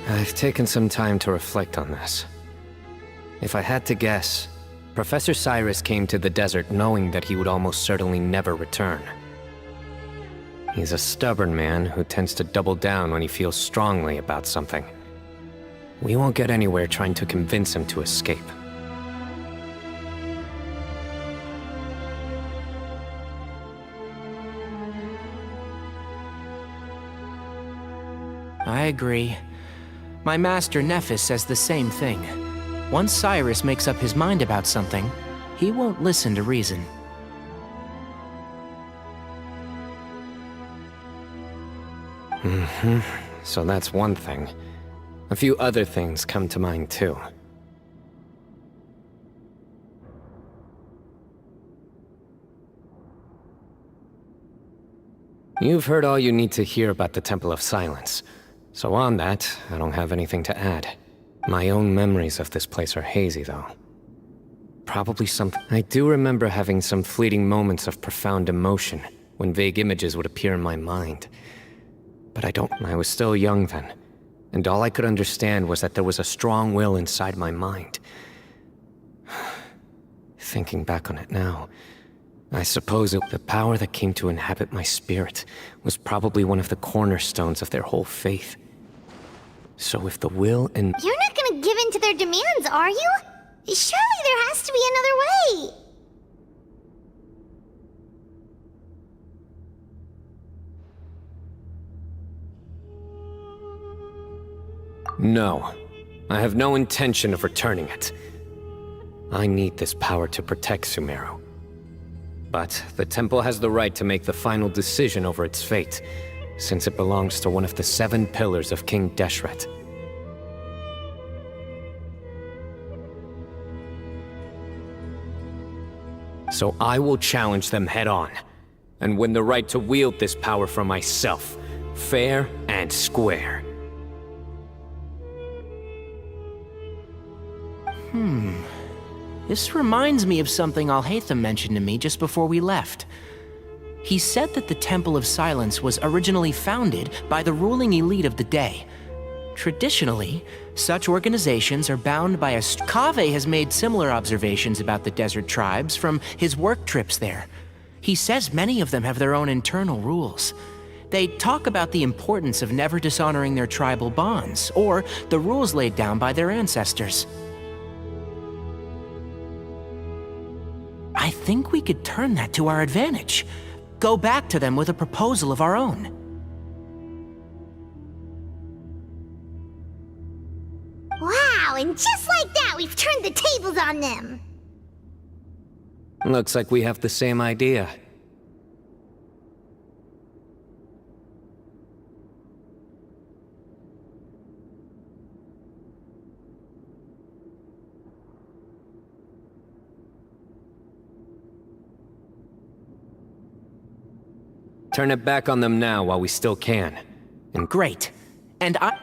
I've taken some time to reflect on this. If I had to guess, Professor Cyrus came to the desert knowing that he would almost certainly never return. He's a stubborn man who tends to double down when he feels strongly about something. We won't get anywhere trying to convince him to escape. I agree. My master Nephis says the same thing. Once Cyrus makes up his mind about something, he won't listen to reason. So that's one thing. A few other things come to mind too. You've heard all you need to hear about the Temple of Silence. So on that, I don't have anything to add. My own memories of this place are hazy, though. Probably something... I do remember having some fleeting moments of profound emotion when vague images would appear in my mind. But I was still young then, and all I could understand was that there was a strong will inside my mind. Thinking back on it now, I suppose the power that came to inhabit my spirit was probably one of the cornerstones of their whole faith. So if the will and... You're not gonna give in to their demands, are you? Surely there has to be another way! No. I have no intention of returning it. I need this power to protect Sumeru. But the temple has the right to make the final decision over its fate, since it belongs to one of the 7 pillars of King Deshret. So I will challenge them head-on, and win the right to wield this power for myself, fair and square. This reminds me of something Alhaitham mentioned to me just before we left. He said that the Temple of Silence was originally founded by the ruling elite of the day. Traditionally, such organizations are bound by a... Kaveh has made similar observations about the desert tribes from his work trips there. He says many of them have their own internal rules. They talk about the importance of never dishonoring their tribal bonds, or the rules laid down by their ancestors. I think we could turn that to our advantage. Go back to them with a proposal of our own. Wow, and just like that, we've turned the tables on them! Looks like we have the same idea. Turn it back on them now while we still can. And Great. And I...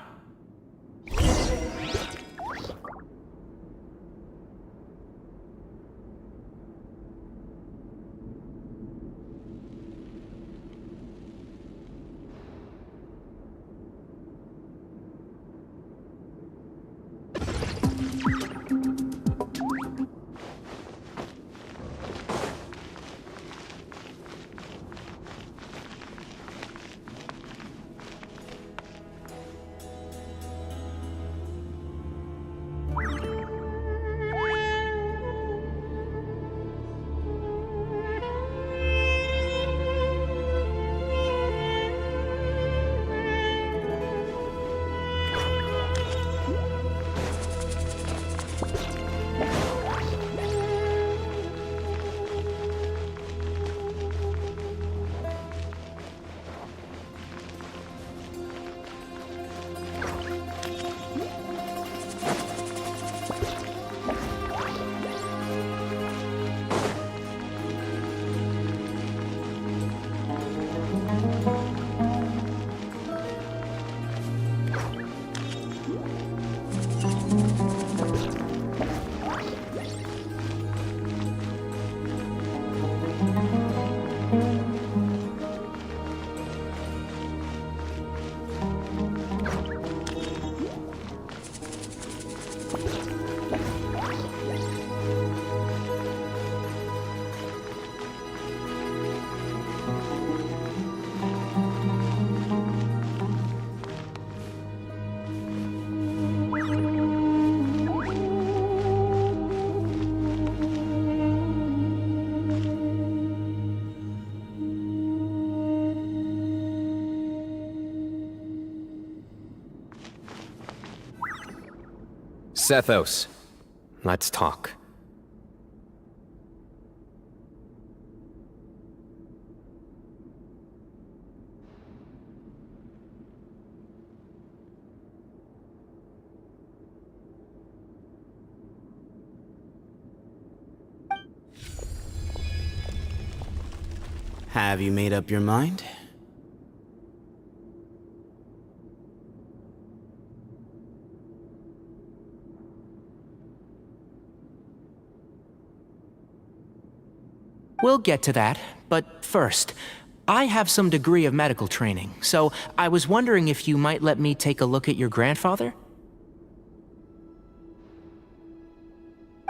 Sethos, let's talk. Have you made up your mind? We'll get to that, but first, I have some degree of medical training, so I was wondering if you might let me take a look at your grandfather?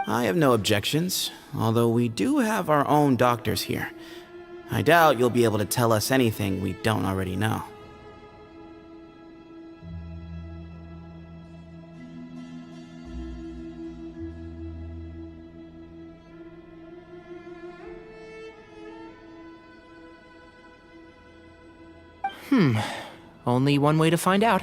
I have no objections, although we do have our own doctors here. I doubt you'll be able to tell us anything we don't already know. Only one way to find out.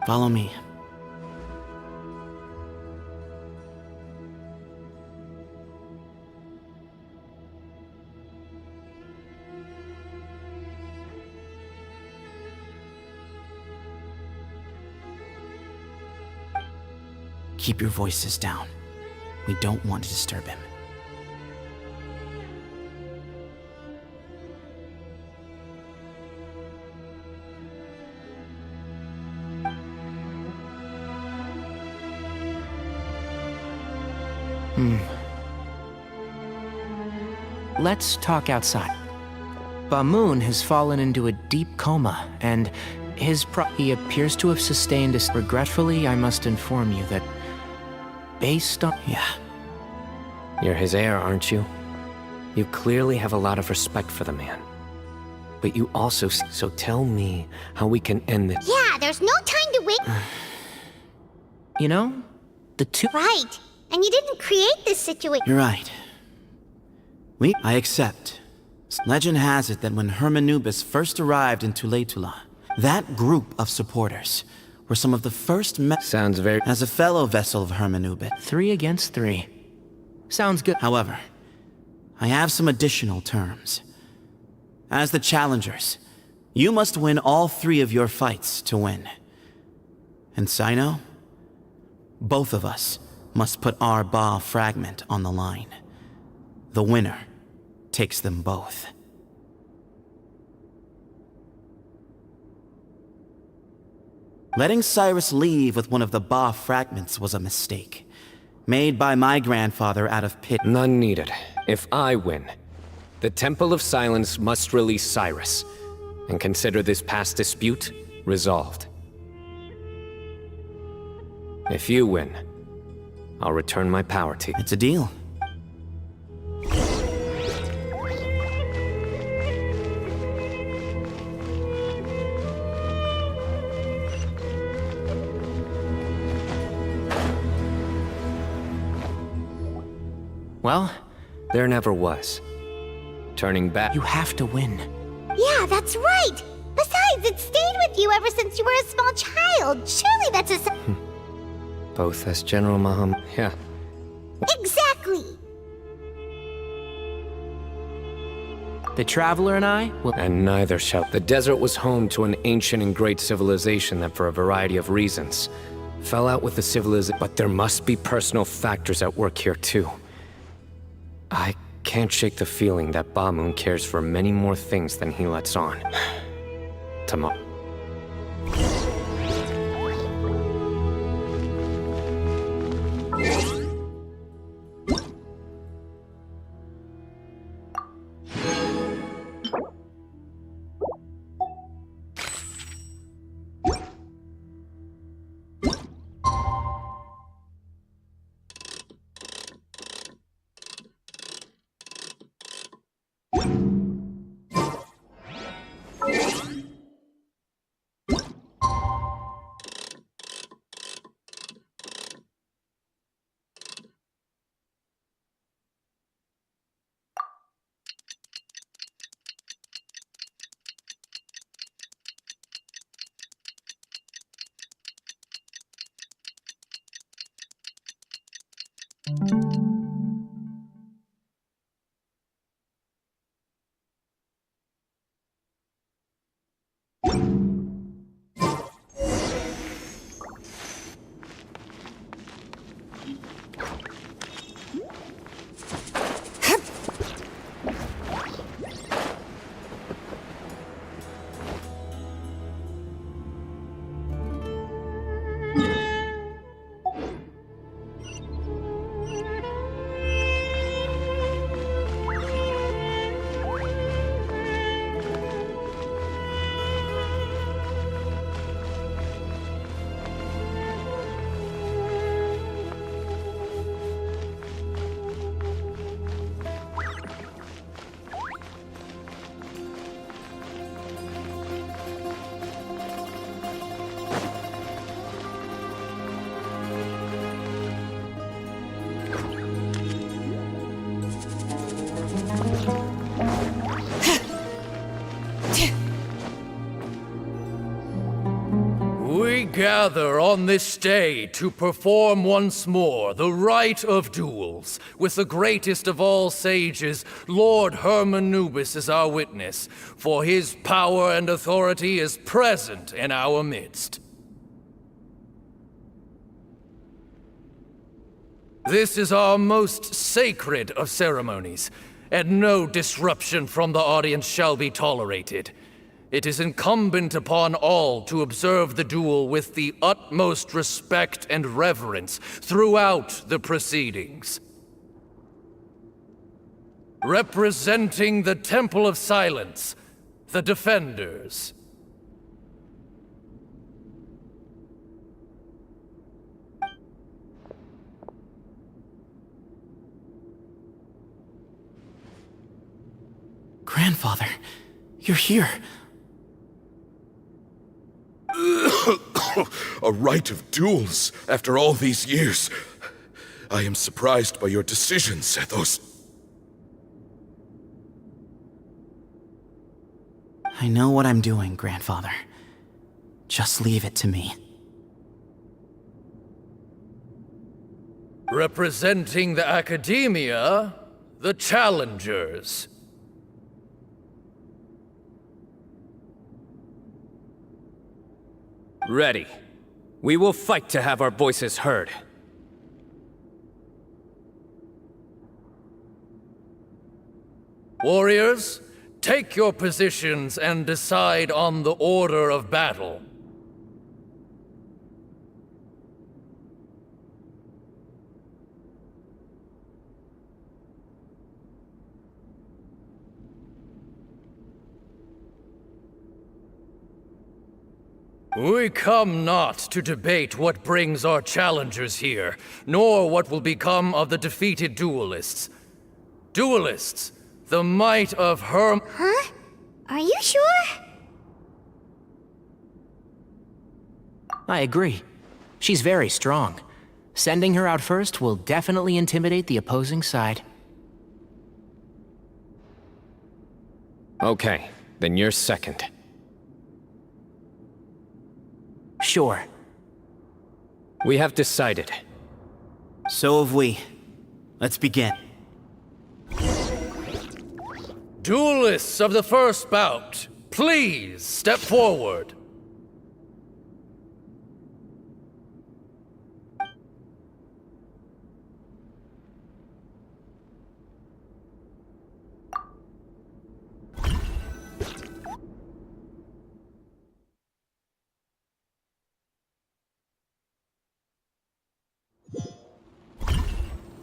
Follow me. Keep your voices down. We don't want to disturb him. Let's talk outside. Bamoon has fallen into a deep coma, and he appears to have sustained a... Regretfully, I must inform you that based on... Yeah. You're his heir, aren't you? You clearly have a lot of respect for the man. But you also... So tell me how we can end this. Yeah, there's no time to wait. You know, the two... Right. And you didn't create this situation. You're right. I accept. Legend has it that when Hermanubis first arrived in Tuletula, that group of supporters were some of the first Sounds very... As a fellow vessel of Hermanubis. 3 against 3. Sounds good. However, I have some additional terms. As the challengers, you must win all 3 of your fights to win. And Sino, both of us must put our Ba fragment on the line. The winner takes them both. Letting Cyrus leave with one of the Ba fragments was a mistake, made by my grandfather out of pity. None needed. If I win, the Temple of Silence must release Cyrus, and consider this past dispute resolved. If you win, I'll return my power to you. It's a deal. Well, There never was. Turning back... you have to win. Yeah, that's right. Besides, it stayed with you ever since you were a small child. Surely that's a... Both as General Maham... Yeah. Exactly. The Traveler and I will... And neither shall... The desert was home to an ancient and great civilization that, for a variety of reasons, fell out with the civilization. But there must be personal factors at work here, too. I can't shake the feeling that Bamoon cares for many more things than he lets on. Tomorrow. gather on this day to perform once more the rite of duels, with the greatest of all sages, Lord Hermanubis, as our witness, for his power and authority is present in our midst. This is our most sacred of ceremonies, and no disruption from the audience shall be tolerated. It is incumbent upon all to observe the duel with the utmost respect and reverence throughout the proceedings. Representing the Temple of Silence, the Defenders. Grandfather, you're here. A rite of duels after all these years. I am surprised by your decisions, Athos. I know what I'm doing, Grandfather. Just leave it to me. Representing the Academia, the Challengers. Ready. We will fight to have our voices heard. Warriors, take your positions and decide on the order of battle. We come not to debate what brings our challengers here, nor what will become of the defeated duelists. Duelists, the might of Huh? Are you sure? I agree. She's very strong. Sending her out first will definitely intimidate the opposing side. Okay, then you're second. Sure. We have decided. So have we. Let's begin. Duelists of the first bout, please step forward.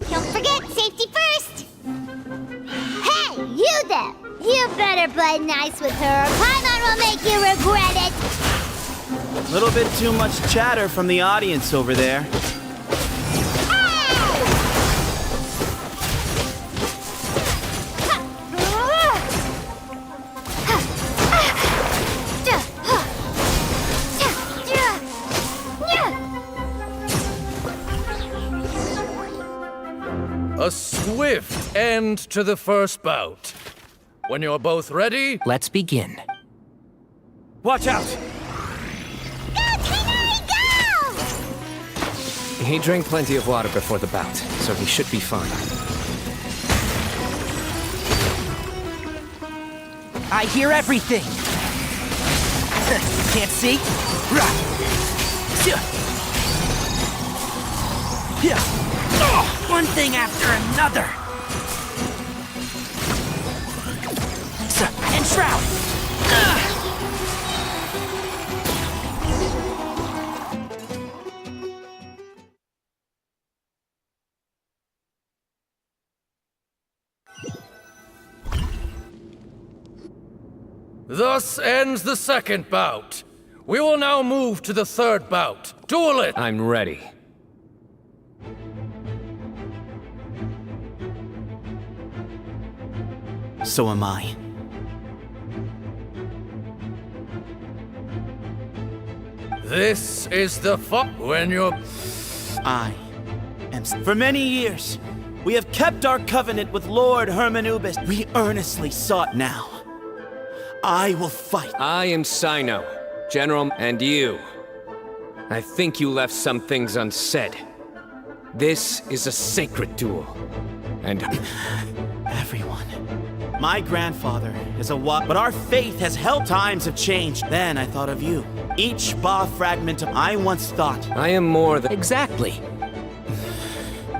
Don't forget, safety first! Hey, you there! You better play nice with her, or Paimon will make you regret it! A little bit too much chatter from the audience over there. A swift end to the first bout. When you're both ready, Let's begin. Watch out! Go, Canary, go! He drank plenty of water before the bout, so he should be fine. I hear everything! Can't see? One thing after another! And Shroud! thus ends the second bout. We will now move to the third bout. Duel it! I'm ready. So am I. This is the when you're... I am. For many years, we have kept our covenant with Lord Hermanubis. We earnestly sought now. I will fight. I am Sino, General, and you. I think you left some things unsaid. This is a sacred duel. And Everyone. My grandfather is a but our faith has helped. Times have changed. Then I thought of you. Each Ba fragment of I once thought. I am more than... Exactly.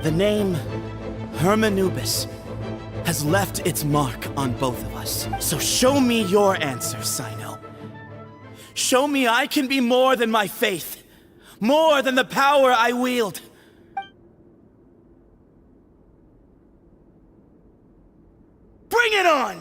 The name Hermanubis has left its mark on both of us. So show me your answer, Sino. Show me I can be more than my faith. More than the power I wield. Bring it on!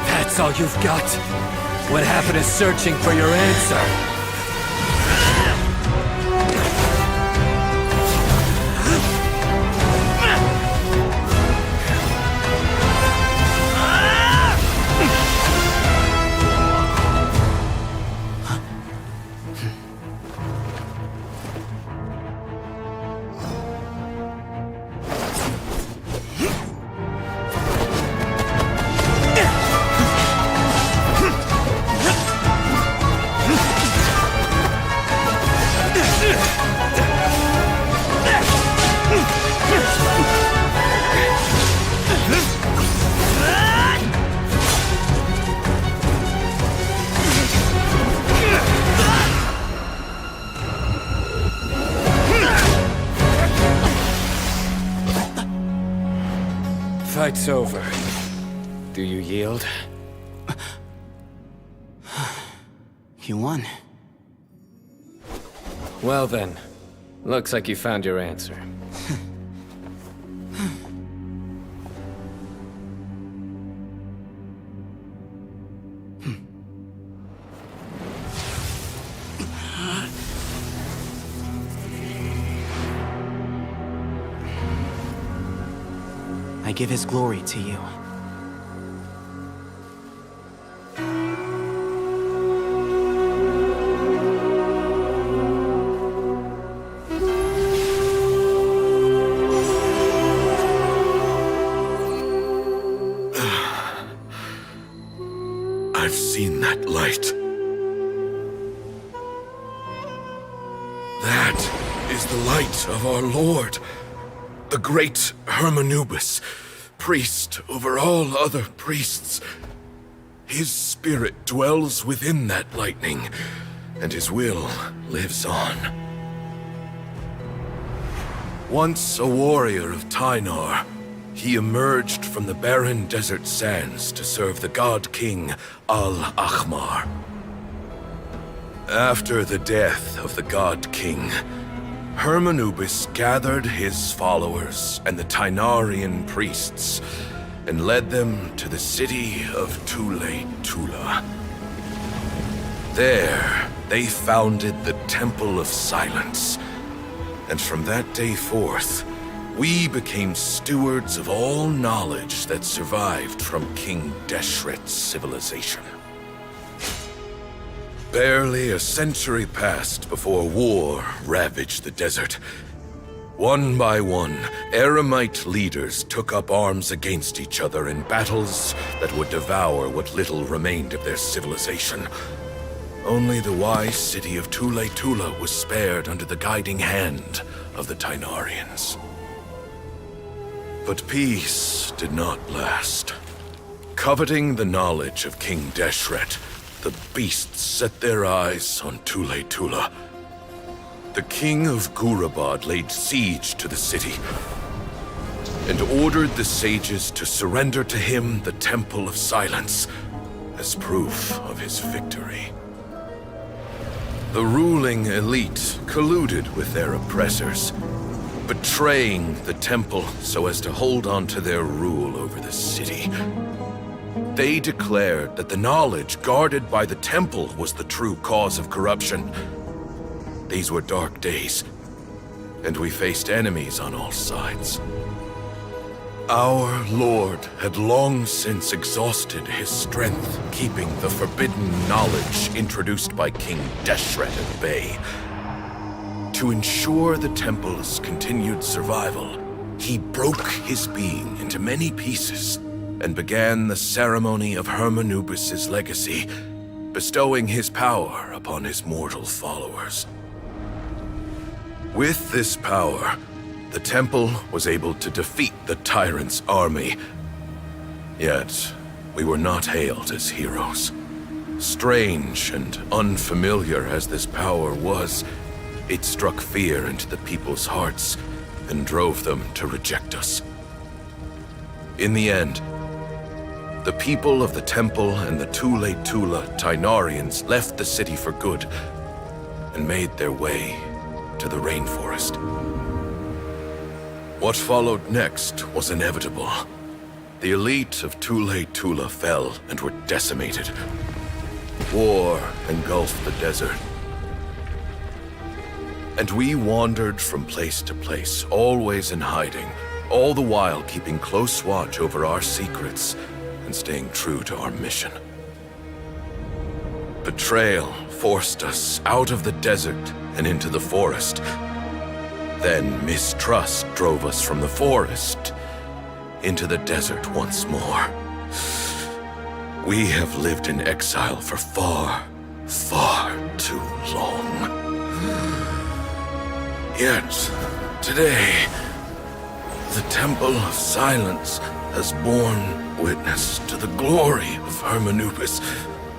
That's all you've got? What happened to searching for your answer? Fight's over. Do you yield? You won. Well then, looks like you found your answer. I give his glory to you. I've seen that light. That is the light of our Lord, the great Hermanubis, priest over all other priests. His spirit dwells within that lightning, and his will lives on. Once a warrior of Tynar, he emerged from the barren desert sands to serve the god king Al-Ahmar. After the death of the god king, Hermanubis gathered his followers and the Tynarian priests and led them to the city of Tule-Tula. There, they founded the Temple of Silence, and from that day forth, we became stewards of all knowledge that survived from King Deshret's civilization. Barely a century passed before war ravaged the desert. One by one, Eremite leaders took up arms against each other in battles that would devour what little remained of their civilization. Only the wise city of Tule-Tula was spared under the guiding hand of the Tynarians. But peace did not last. Coveting the knowledge of King Deshret, the beasts set their eyes on Tule-Tula. The king of Gurabad laid siege to the city and ordered the sages to surrender to him the Temple of Silence as proof of his victory. The ruling elite colluded with their oppressors, betraying the temple so as to hold on to their rule over the city. They declared that the knowledge guarded by the temple was the true cause of corruption. These were dark days, and we faced enemies on all sides. Our Lord had long since exhausted his strength, keeping the forbidden knowledge introduced by King Deshret at bay. To ensure the temple's continued survival, he broke his being into many pieces and began the ceremony of Hermanubis' legacy, bestowing his power upon his mortal followers. With this power, the temple was able to defeat the tyrant's army. Yet, we were not hailed as heroes. Strange and unfamiliar as this power was, it struck fear into the people's hearts and drove them to reject us. In the end, the people of the temple and the Tule Tula Tainarians left the city for good and made their way to the rainforest. What followed next was inevitable. The elite of Tule Tula fell and were decimated. War engulfed the desert. And we wandered from place to place, always in hiding, all the while keeping close watch over our secrets and staying true to our mission. Betrayal forced us out of the desert and into the forest. Then mistrust drove us from the forest into the desert once more. We have lived in exile for far, far too long. Yet, today, the Temple of Silence has borne witness to the glory of Hermanubis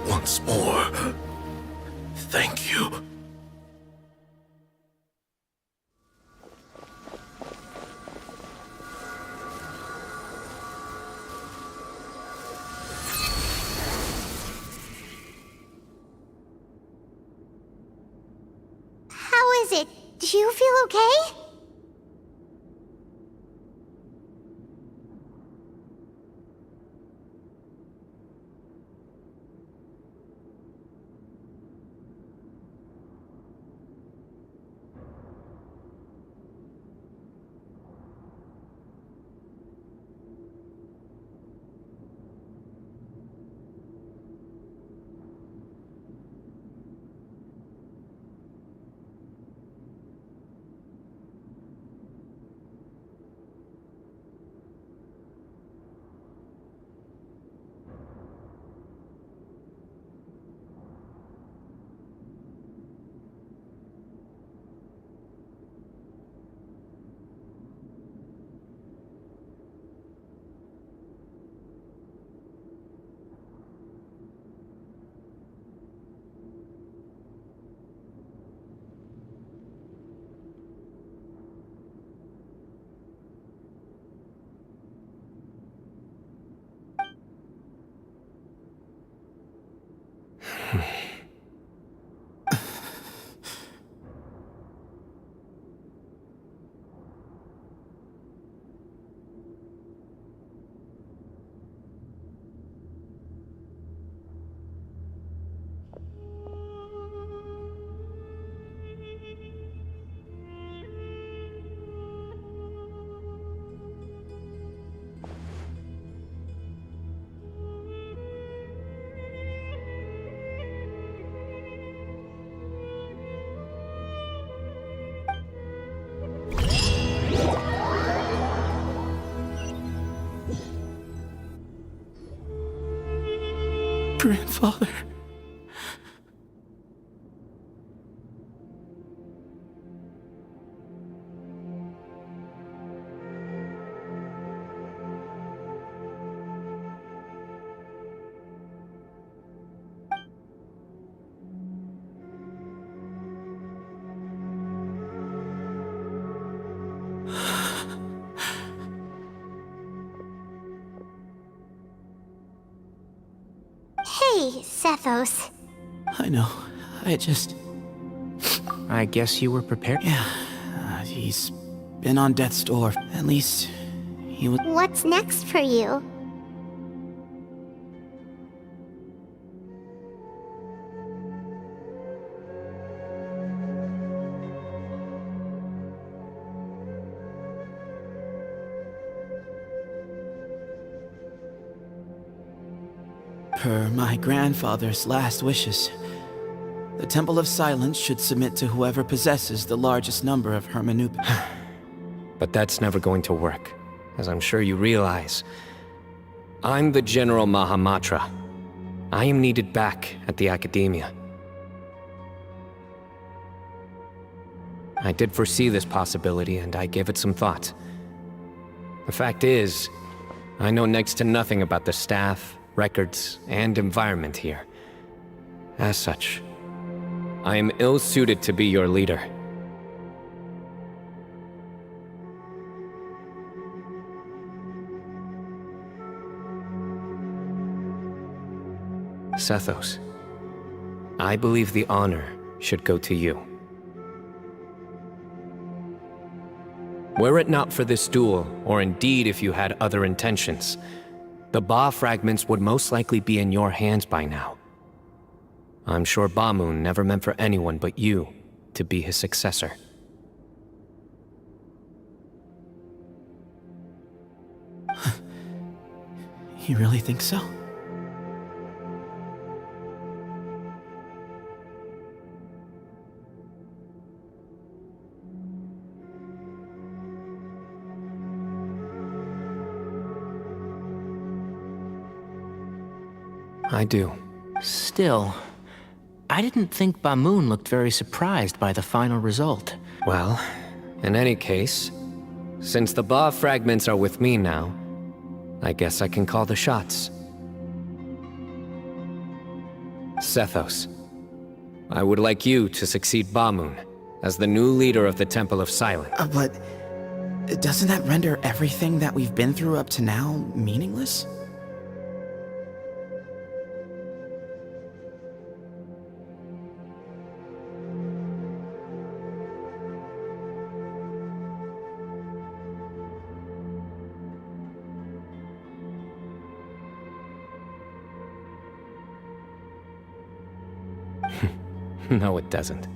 once more. Thank you. How is it? Do you feel okay? Grandfather. Hey, Sethos. I know. I I guess you were prepared. Yeah, he's been on death's door. At least, he was... What's next for you? Per my grandfather's last wishes, the Temple of Silence should submit to whoever possesses the largest number of hermanupes. But that's never going to work, as I'm sure you realize. I'm the General Mahamatra. I am needed back at the Academia. I did foresee this possibility, and I gave it some thought. The fact is, I know next to nothing about the staff, records, and environment here. As such, I am ill-suited to be your leader. Sethos, I believe the honor should go to you. Were it not for this duel, or indeed if you had other intentions, the Ba fragments would most likely be in your hands by now. I'm sure Bamun never meant for anyone but you to be his successor. You really think so? I do. Still, I didn't think Bamun looked very surprised by the final result. Well, in any case, since the Ba fragments are with me now, I guess I can call the shots. Sethos, I would like you to succeed Bamun as the new leader of the Temple of Silence. But doesn't that render everything that we've been through up to now meaningless? No, it doesn't.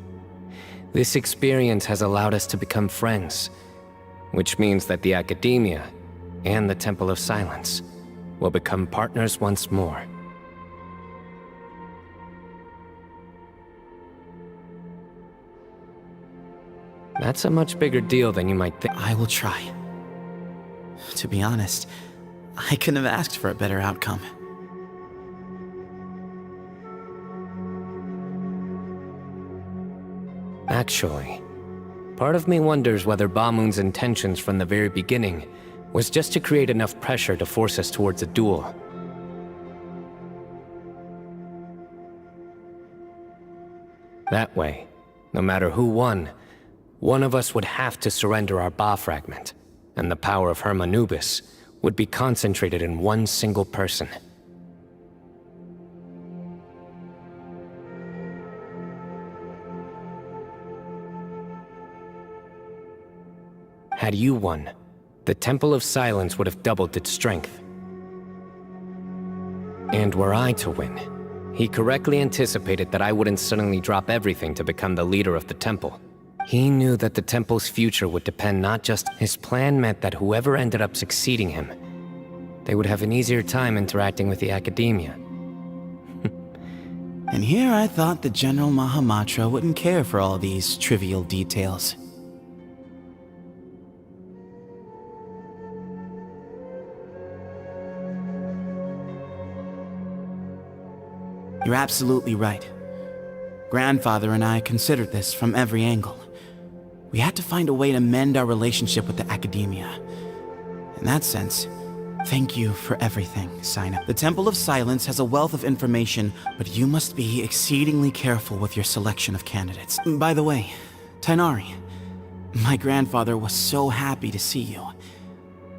This experience has allowed us to become friends, which means that the Academia and the Temple of Silence will become partners once more. That's a much bigger deal than you might think. I will try. To be honest, I couldn't have asked for a better outcome. Actually, part of me wonders whether Bamun's intentions from the very beginning was just to create enough pressure to force us towards a duel. That way, no matter who won, one of us would have to surrender our Ba fragment, and the power of Hermanubis would be concentrated in one single person. Had you won, the Temple of Silence would have doubled its strength. And were I to win, he correctly anticipated that I wouldn't suddenly drop everything to become the leader of the temple. He knew that the temple's future would depend not just... His plan meant that whoever ended up succeeding him, they would have an easier time interacting with the Academia. And here I thought the General Mahamatra wouldn't care for all these trivial details. You're absolutely right. Grandfather and I considered this from every angle. We had to find a way to mend our relationship with the Academia. In that sense, thank you for everything, Sina. The Temple of Silence has a wealth of information, but you must be exceedingly careful with your selection of candidates. By the way, Tainari, my grandfather was so happy to see you.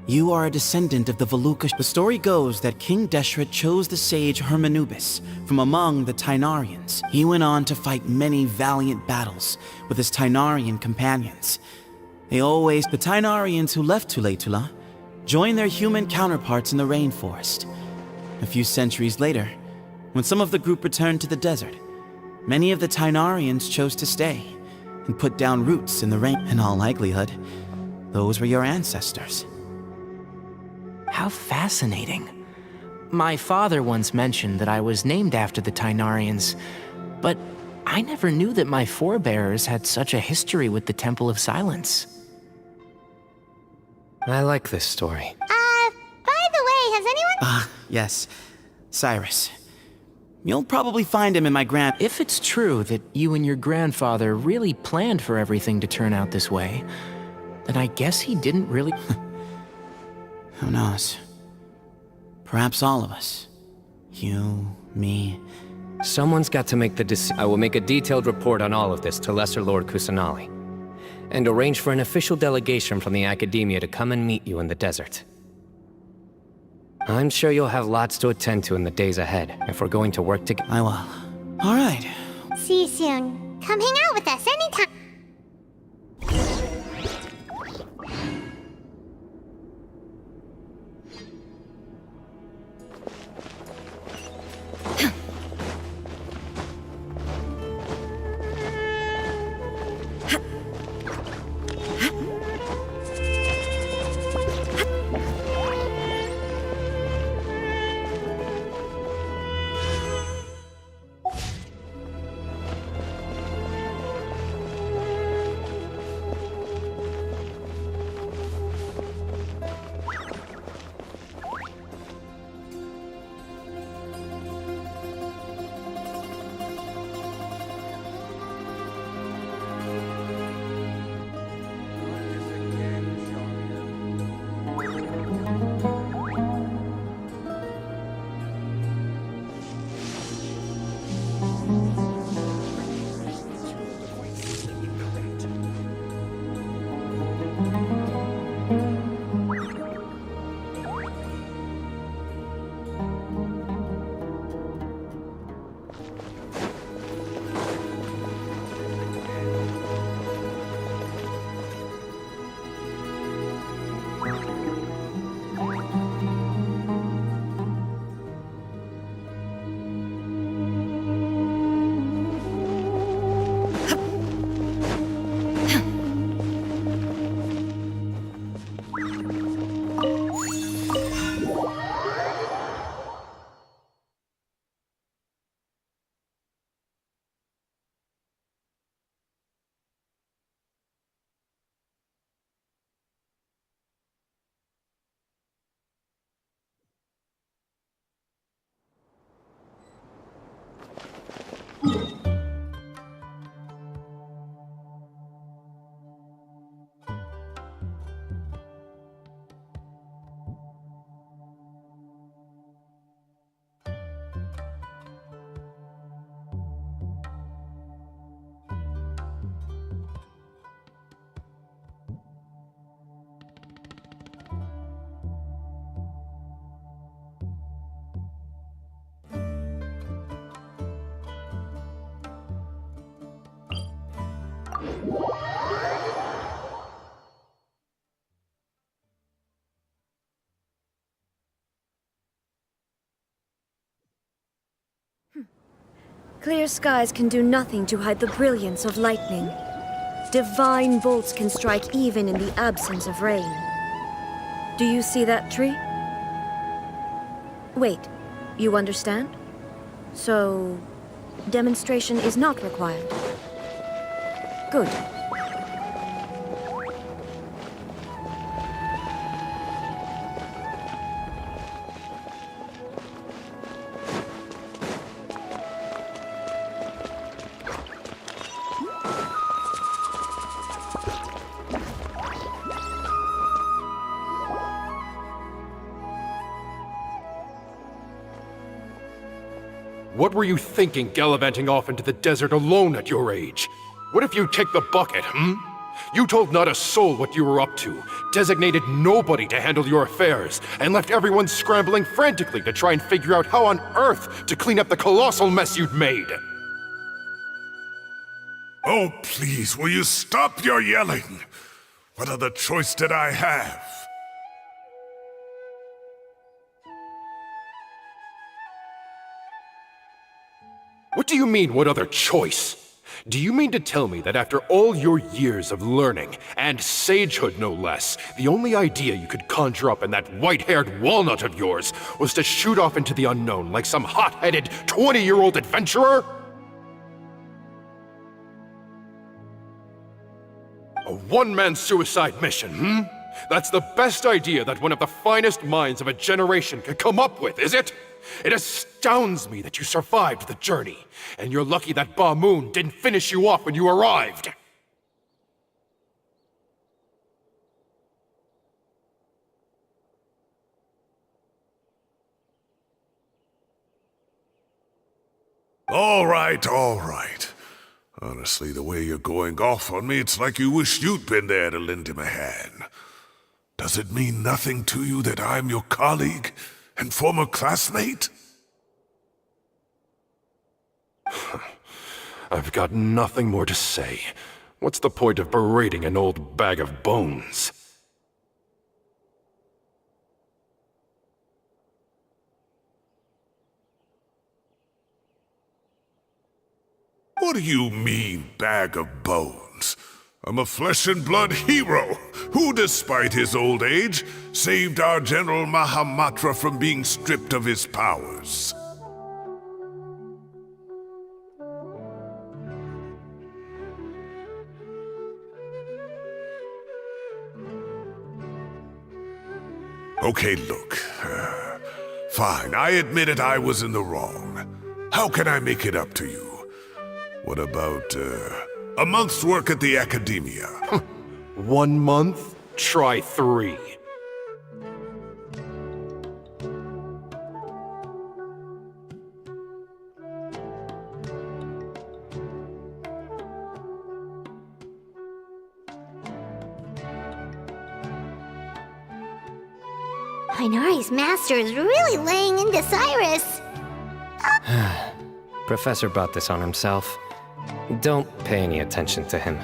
You are a descendant of the Valuka. The story goes that King Deshret chose the sage Hermanubis from among the Tainarians. He went on to fight many valiant battles with his Tainarian companions. The Tainarians who left Tule joined their human counterparts in the rainforest. A few centuries later, when some of the group returned to the desert, many of the Tainarians chose to stay and put down roots in the rain. In all likelihood, those were your ancestors. How fascinating. My father once mentioned that I was named after the Tainarians, but I never knew that my forebears had such a history with the Temple of Silence. I like this story. By the way, has anyone... Yes, Cyrus. You'll probably find him in my If it's true that you and your grandfather really planned for everything to turn out this way, then I guess he didn't really... Who knows? Perhaps all of us. You, me... Someone's got to make the decision. I will make a detailed report on all of this to Lesser Lord Kusanali, and arrange for an official delegation from the Academia to come and meet you in the desert. I'm sure you'll have lots to attend to in the days ahead, if we're going to work together. I will. All right. See you soon. Come hang out with us anytime. Clear skies can do nothing to hide the brilliance of lightning. Divine bolts can strike even in the absence of rain. Do you see that tree? Wait, you understand? So, demonstration is not required. Good. What were you thinking, gallivanting off into the desert alone at your age? What if you take the bucket, You told not a soul what you were up to, designated nobody to handle your affairs, and left everyone scrambling frantically to try and figure out how on earth to clean up the colossal mess you'd made. Oh, please, will you stop your yelling? What other choice did I have? What do you mean, what other choice? Do you mean to tell me that after all your years of learning, and sagehood no less, the only idea you could conjure up in that white-haired walnut of yours was to shoot off into the unknown like some hot-headed 20-year-old adventurer? A one-man suicide mission, hmm? That's the best idea that one of the finest minds of a generation could come up with, is it? It astounds me that you survived the journey, and you're lucky that Ba Moon didn't finish you off when you arrived. All right, all right. Honestly, the way you're going off on me, it's like you wish you'd been there to lend him a hand. Does it mean nothing to you that I'm your colleague and former classmate? I've got nothing more to say. What's the point of berating an old bag of bones? What do you mean, bag of bones? I'm a flesh and blood hero who, despite his old age, saved our General Mahamatra from being stripped of his powers. Okay, look. Fine, I admit it, I was in the wrong. How can I make it up to you? What about, a month's work at the Academia? 1 month? Try 3. Inari's master is really laying into Cyrus. Professor brought this on himself. Don't pay any attention to him.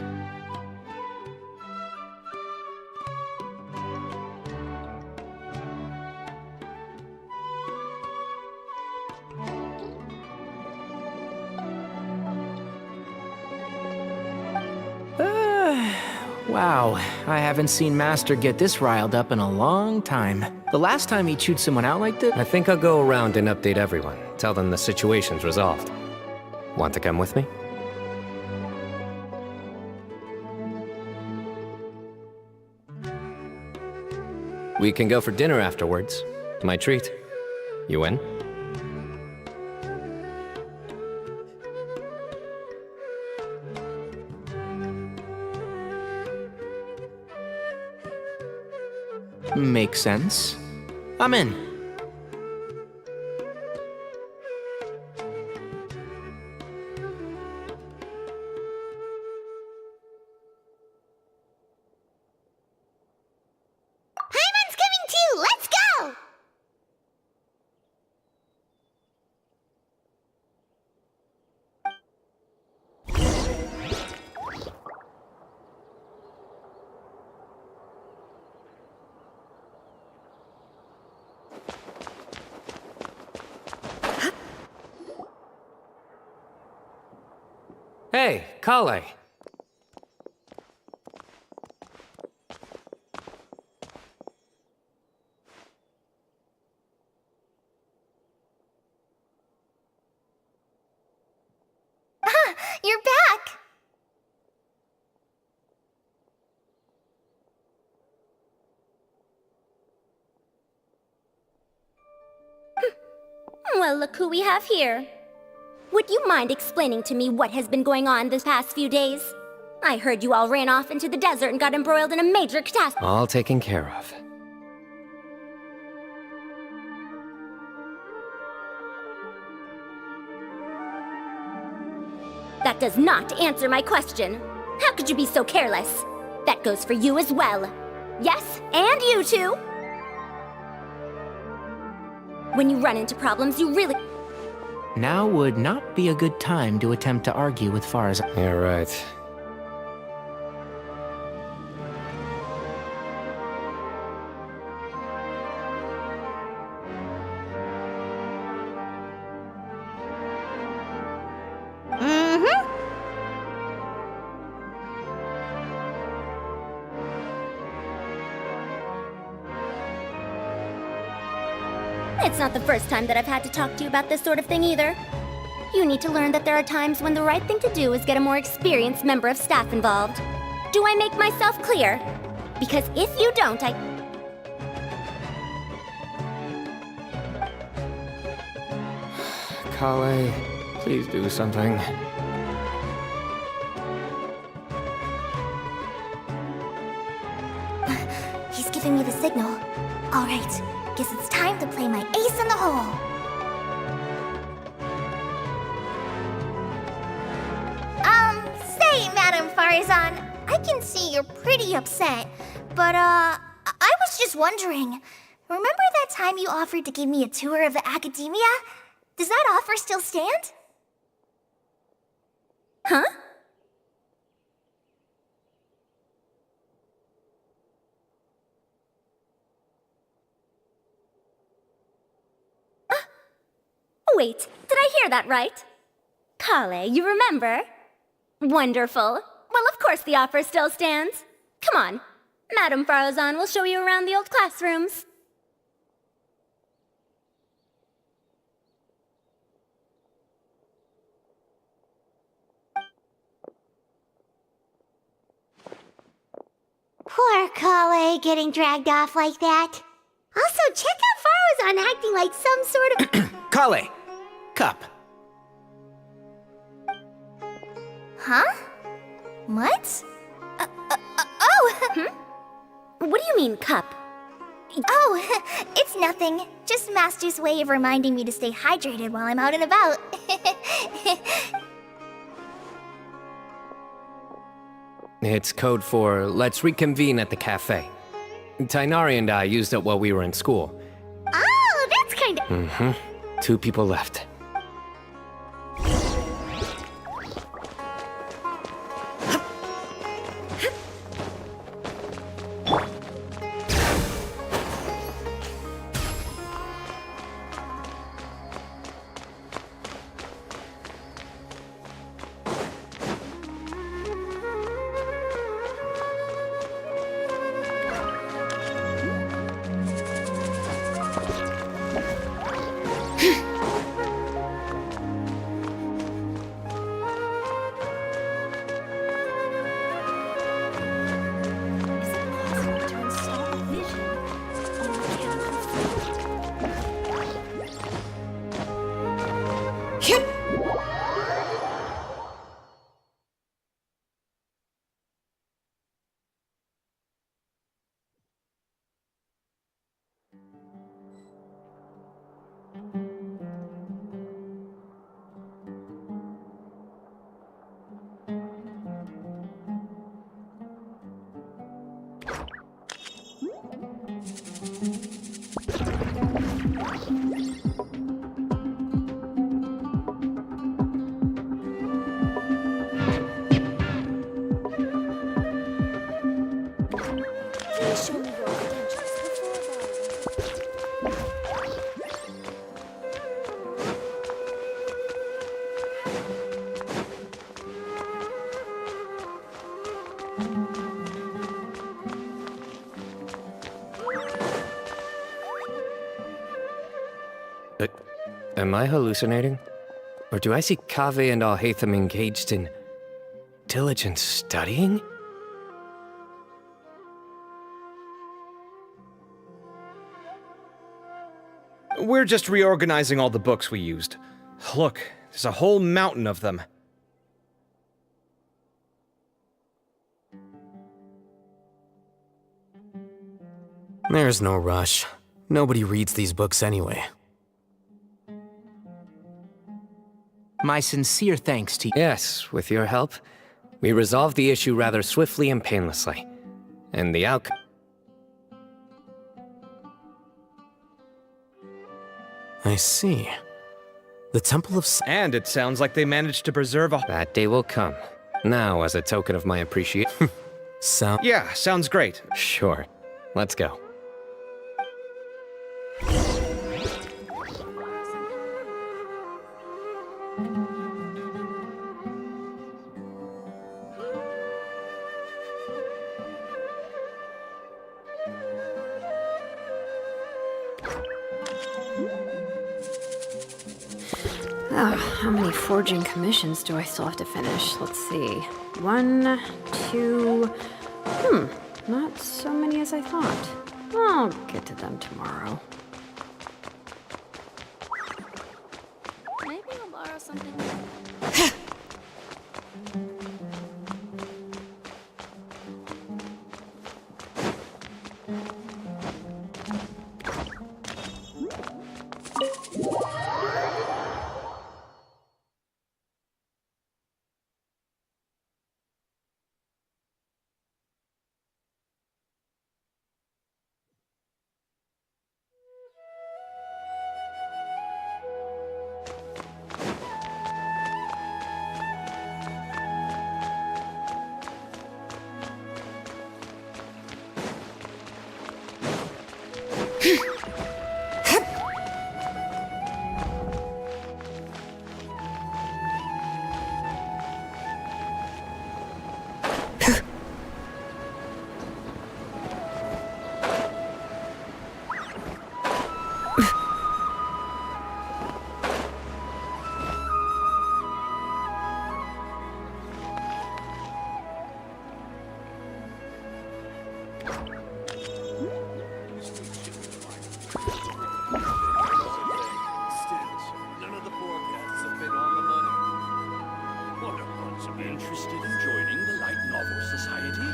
Wow, I haven't seen Master get this riled up in a long time. The last time he chewed someone out like this... I think I'll go around and update everyone. Tell them the situation's resolved. Want to come with me? We can go for dinner afterwards. My treat. You in? Makes sense. I'm in. Paimon's coming too! Let's go! Hey, Kale. You're back! Well, look who we have here. Would you mind explaining to me what has been going on this past few days? I heard you all ran off into the desert and got embroiled in a major catastrophe. All taken care of. That does not answer my question. How could you be so careless? That goes for you as well. Yes, and you too. When you run into problems, you really... Now would not be a good time to attempt to argue with Farza. You're right. It's not the first time that I've had to talk to you about this sort of thing either. You need to learn that there are times when the right thing to do is get a more experienced member of staff involved. Do I make myself clear? Because if you don't, Kale, please do something. He's giving me the signal. All right, guess it's time to play my ace in the hole. Say, Madame Farazan, I can see you're pretty upset, but, I was just wondering, remember that time you offered to give me a tour of the academia? Does that offer still stand? huh? Wait, did I hear that right? Kale, you remember? Wonderful. Well, of course the offer still stands. Come on. Madame Farazan will show you around the old classrooms. Poor Kale getting dragged off like that. Also, check out Farazan acting like some sort of... Kale! Cup. Huh? What? Oh! What do you mean, cup? Oh, it's nothing. Just Master's way of reminding me to stay hydrated while I'm out and about. It's code for let's reconvene at the cafe. Tainari and I used it while we were in school. Oh, that's kind of... 2 people left. Am I hallucinating? Or do I see Kaveh and Al-Haytham engaged in diligent studying? We're just reorganizing all the books we used. Look, there's a whole mountain of them. There's no rush. Nobody reads these books anyway. My sincere thanks to you. Yes, with your help, we resolved the issue rather swiftly and painlessly. And the outcome... I see. The Temple of And it sounds like they managed to preserve a... That day will come. Now, as a token of my appreciation... Sound... Yeah, sounds great. Sure. Let's go. How many forging commissions do I still have to finish? Let's see. 1, 2... not so many as I thought. I'll get to them tomorrow. Maybe I'll borrow something. None of the forecasts have been on the money. What a bunch of interested in joining the Light Novel Society.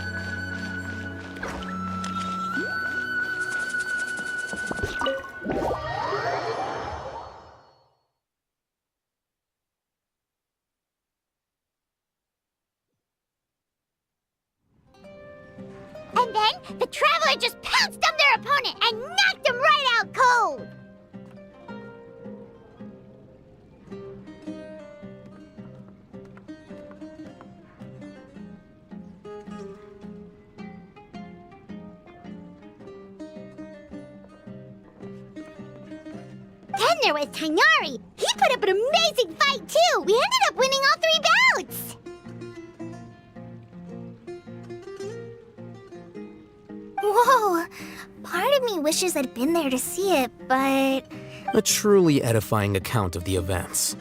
And then the Traveler just pounced on their opponent and knocked him right out cold! Then there was Tainari. He put up an amazing fight too. We ended up winning all 3 bouts. Whoa! Part of me wishes I'd been there to see it, but... A truly edifying account of the events.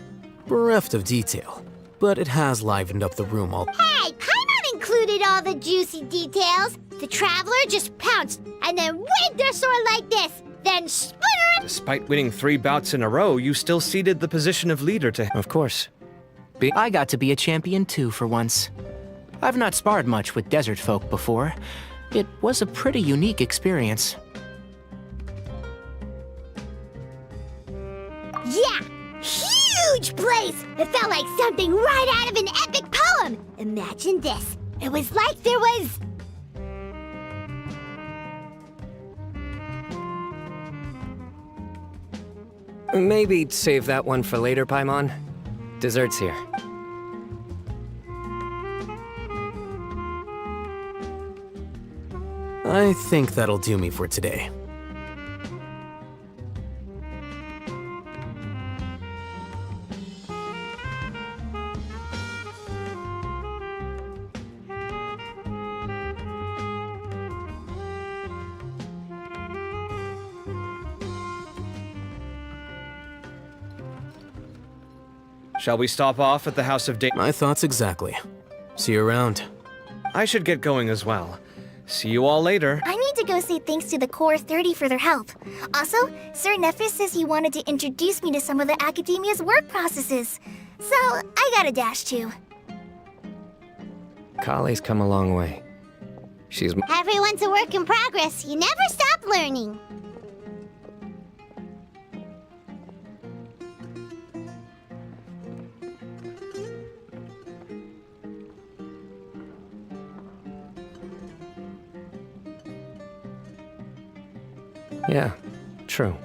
Bereft of detail, but it has livened up the room all. Hey, Paimon included all the juicy details. The Traveler just pounced and then waved their sword like this, then splintered. Despite winning 3 bouts in a row, you still ceded the position of leader to... Of course. I got to be a champion too for once. I've not sparred much with desert folk before. It was a pretty unique experience. Yeah! Huge place! It felt like something right out of an epic poem! Imagine this. It was like there was... Maybe save that one for later, Paimon. Dessert's here. I think that'll do me for today. Shall we stop off at the House of My thoughts exactly. See you around. I should get going as well. See you all later. I need to go say thanks to the Core 30 for their help. Also, Sir Nephis says he wanted to introduce me to some of the Academia's work processes. So, I gotta dash too. Kale's come a long way. She's... Everyone's a work in progress. You never stop learning. Yeah, true.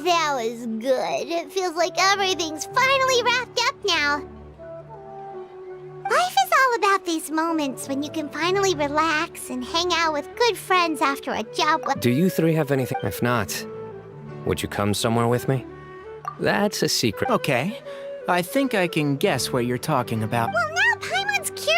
That was good. It feels like everything's finally wrapped up now. Life is all about these moments when you can finally relax and hang out with good friends after a job well. Do you three have anything? If not, would you come somewhere with me? That's a secret. Okay, I think I can guess what you're talking about. Well, now Paimon's cured.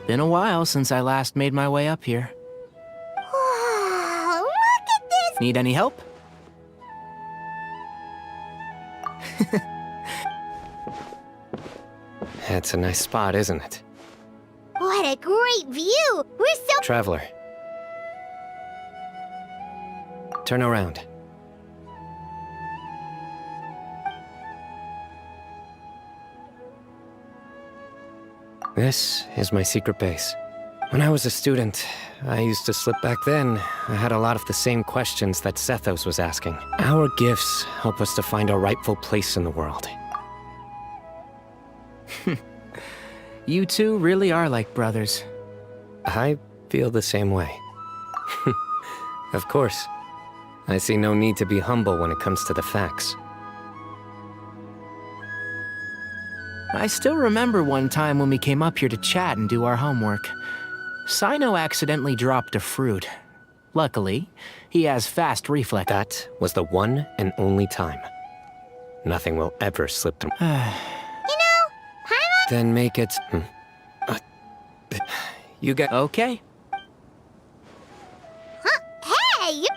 Been a while since I last made my way up here. Wow, look at this! Need any help? That's a nice spot, isn't it? What a great view! We're so... Traveler. Turn around. This is my secret base. When I was a student, I used to slip back then. I had a lot of the same questions that Sethos was asking. Our gifts help us to find our rightful place in the world. You two really are like brothers. I feel the same way. Of course. I see no need to be humble when it comes to the facts. I still remember one time when we came up here to chat and do our homework. Sino accidentally dropped a fruit. Luckily, he has fast reflex. That was the one and only time. Nothing will ever slip through. You know, Paimon... Then make it... You get... Okay. Huh? Hey, you...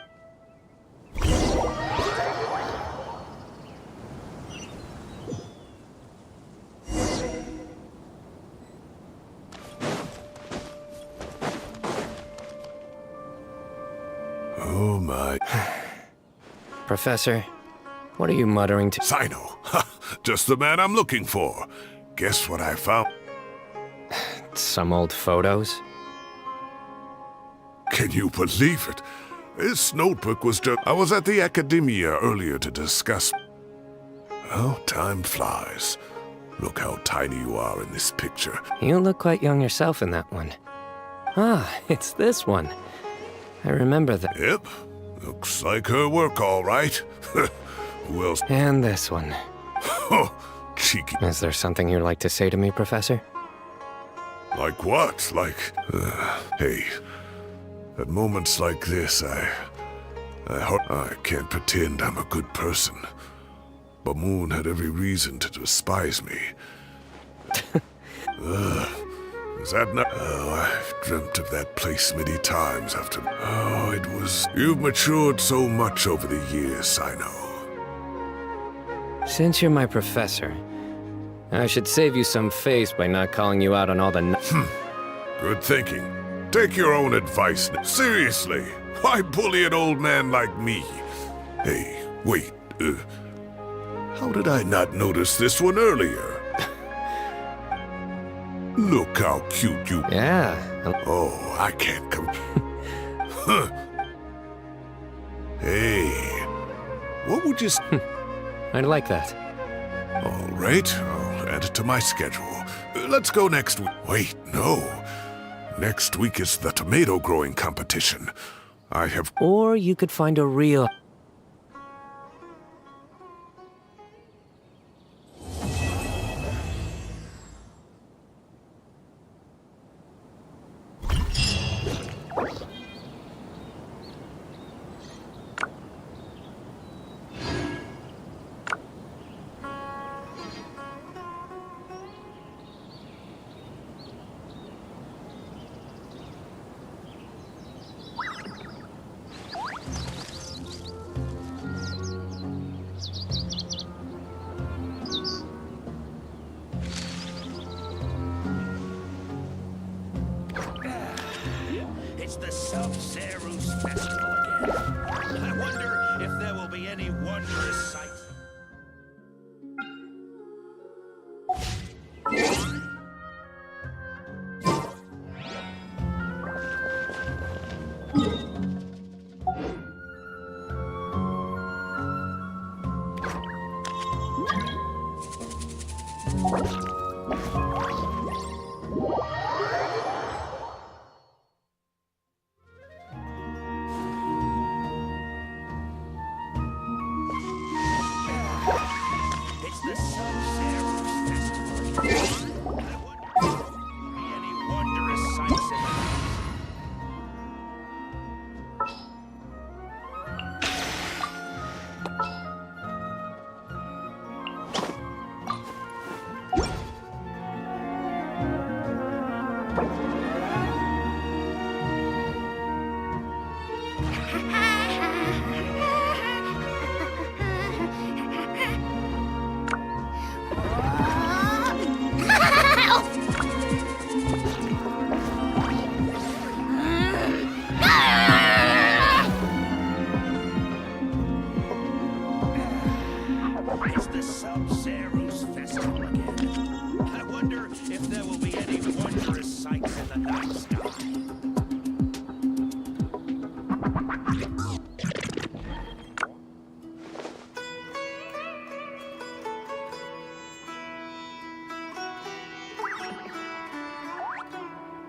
Oh my... Professor, what are you muttering to... Sino! Just the man I'm looking for. Guess what I found? Some old photos? Can you believe it? This notebook was just... I was at the Academia earlier to discuss... Oh, time flies. Look how tiny you are in this picture. You look quite young yourself in that one. Ah, it's this one. I remember that. Yep. Looks like her work, all right. Who else? And this one. Oh, cheeky. Is there something you'd like to say to me, Professor? Like what? Like... hey, at moments like this, I can't pretend I'm a good person. But Moon had every reason to despise me. Is that not... Oh, I've dreamt of that place many times after... Oh, it was... You've matured so much over the years, I know. Since you're my professor, I should save you some face by not calling you out on all the... Good thinking. Take your own advice. Seriously, why bully an old man like me? Hey, wait, how did I not notice this one earlier? Look how cute you... Yeah. Oh, I can't come... Huh. Hey, what would you... I'd like that. All right, I'll add it to my schedule. Let's go next week. Wait, no. Next week is the tomato growing competition. I have... Or you could find a real... It's the Sub-Zero's festival again. I wonder if there will be any wondrous sights. It's the Sub-Zero's festival again. I wonder if there will be any wondrous sights in the night. It's the Sub-Zero's festival again. I wonder if there will be any wondrous sights in the night sky.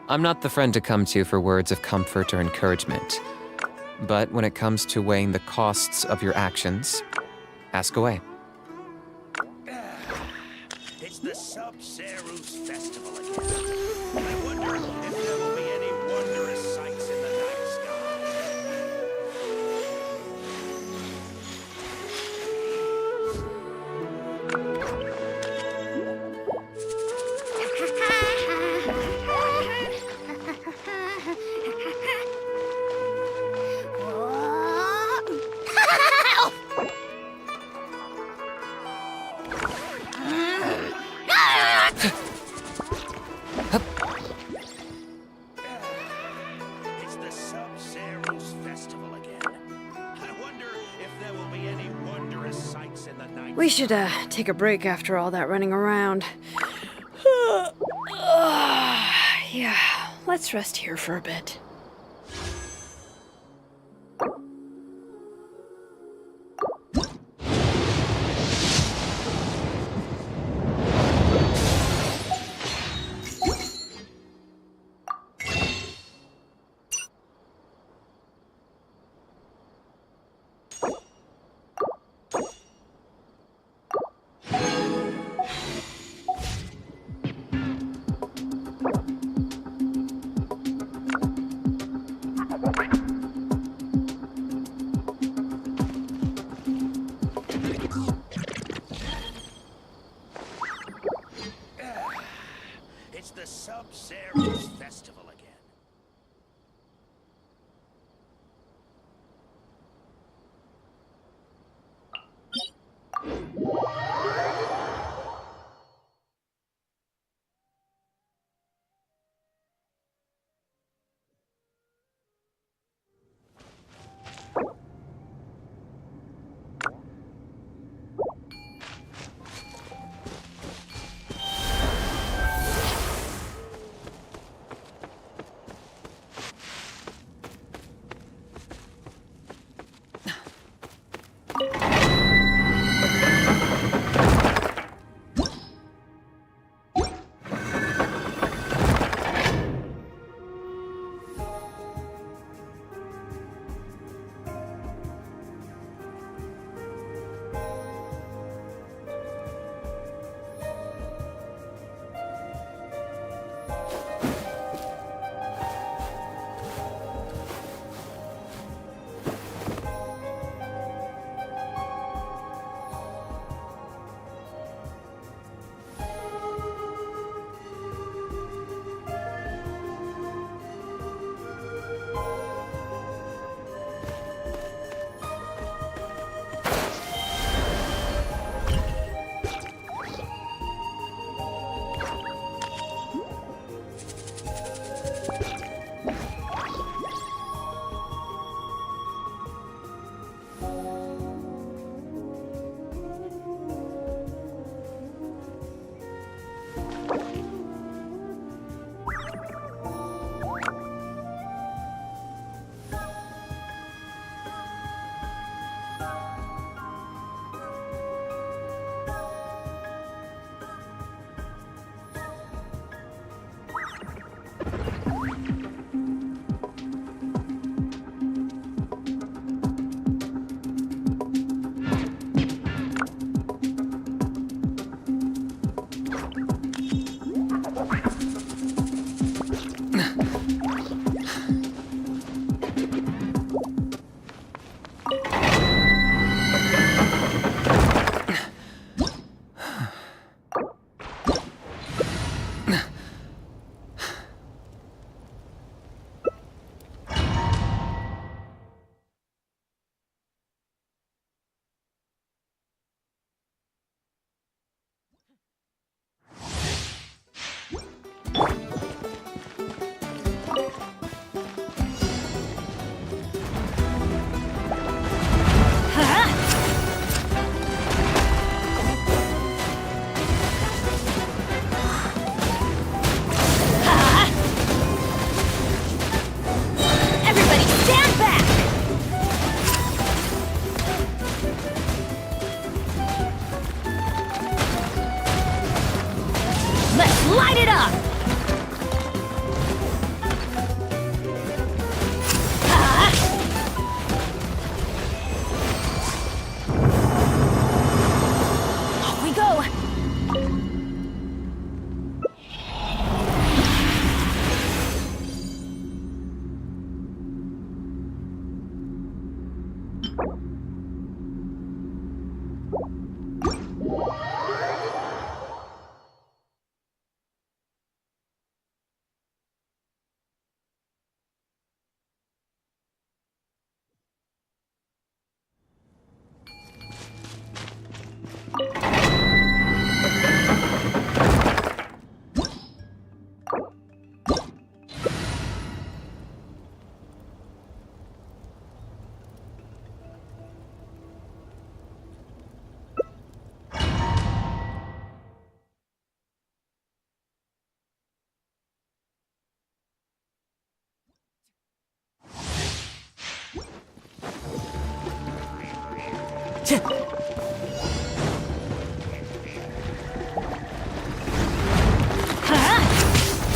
I'm not the friend to come to for words of comfort or encouragement. But when it comes to weighing the costs of your actions, ask away. It's the Sub-Zero's festival again. I wonder if there will be any wondrous sights in the night It's the Sub-Zero's festival again. I wonder if there will be any wondrous sights in the night. We should, take a break after all that running around. Yeah, let's rest here for a bit.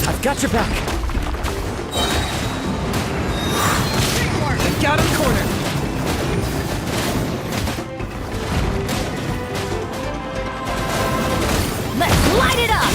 I've got your back. I got him cornered. Let's light it up!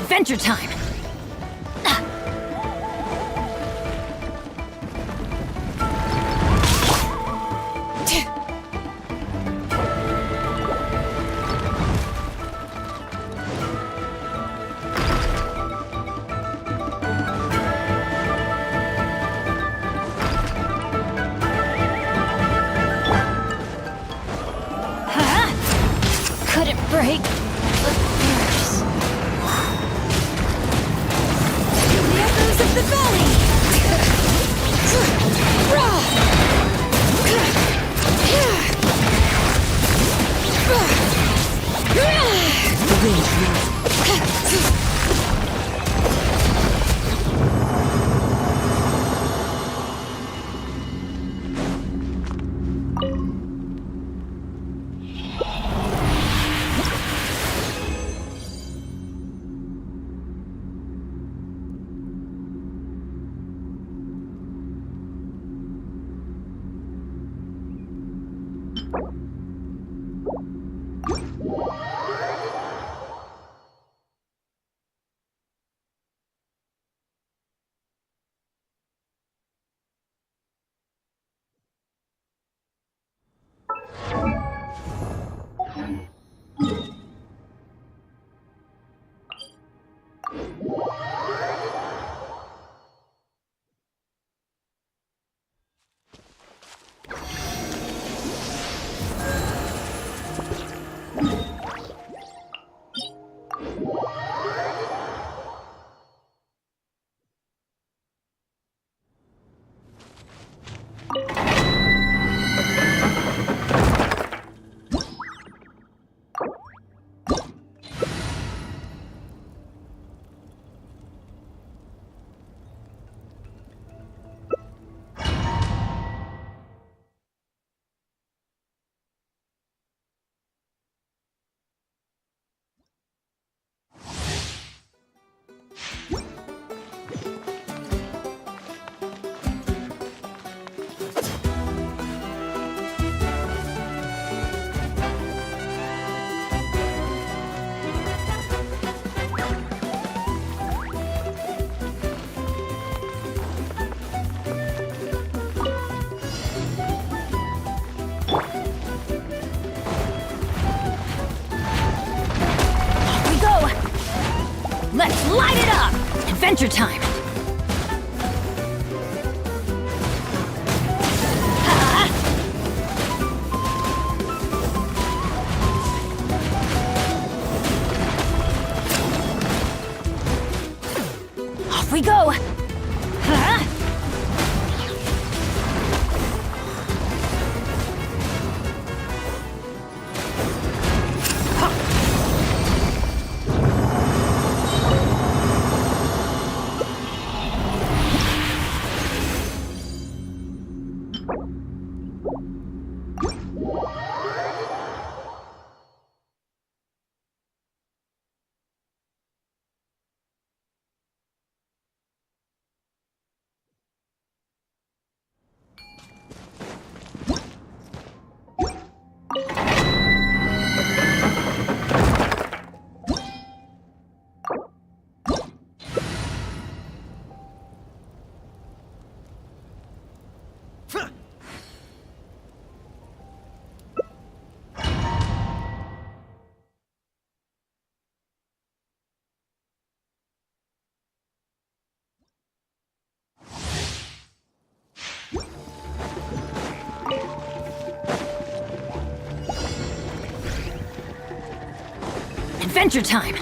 Adventure time! Couldn't break the force. The echoes of the valley! The wind. Let's light it up! Adventure time! Off we go! Adventure time!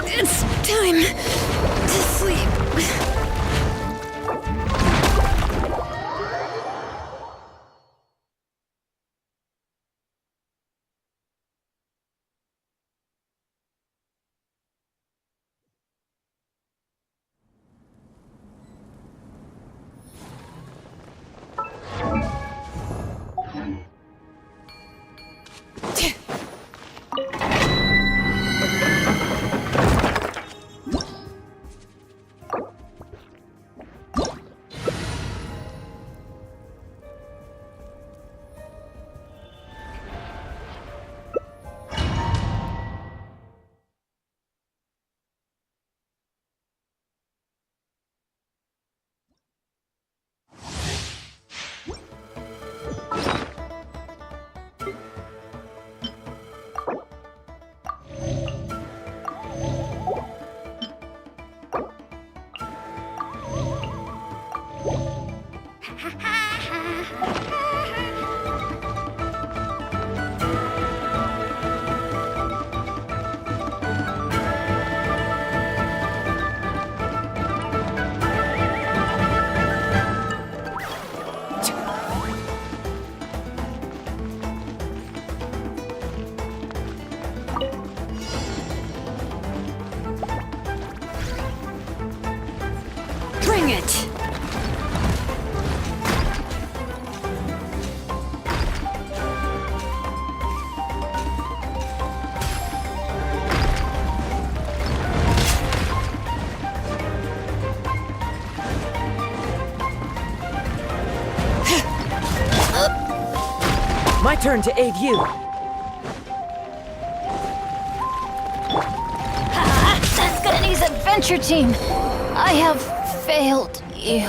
It's time to sleep. Bring it! My turn to aid you. That's Gunny's adventure team! I have failed you.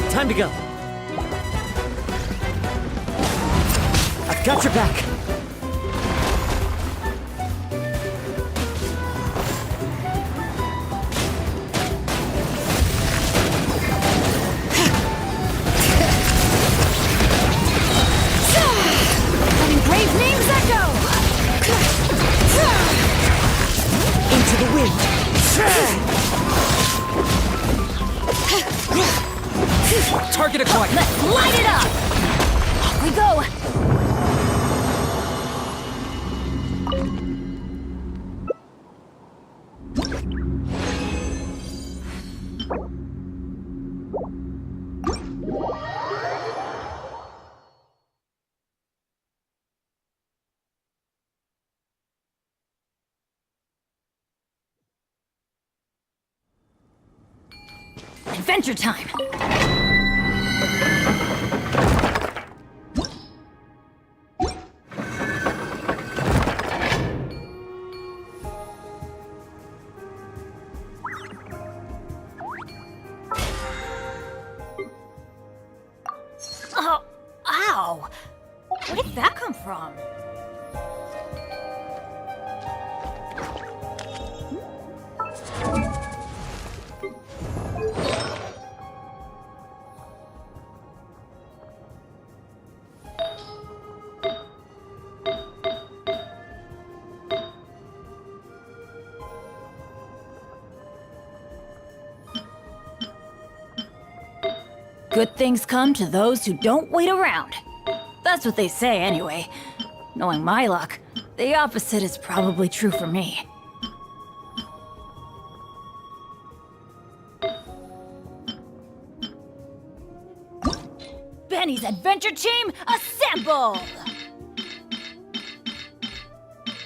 Time to go. I've got your back. Letting brave names echo! Into the wind. Target acquired. Let's light it up! Off we go! Adventure time! Oh, ow! Where did that come from? Good things come to those who don't wait around. That's what they say anyway. Knowing my luck, the opposite is probably true for me. Benny's adventure team, assemble!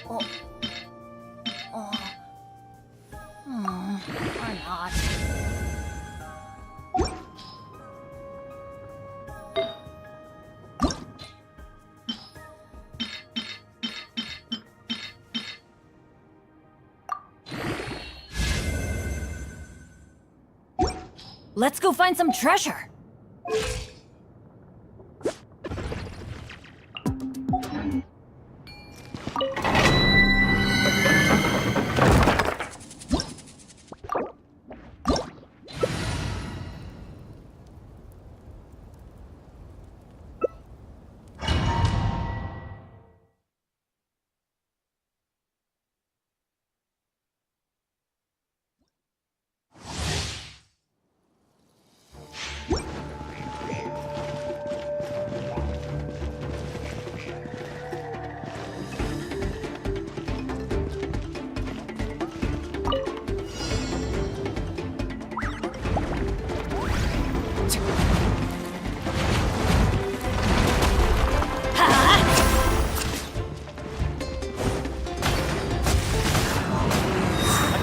Or not. Let's go find some treasure.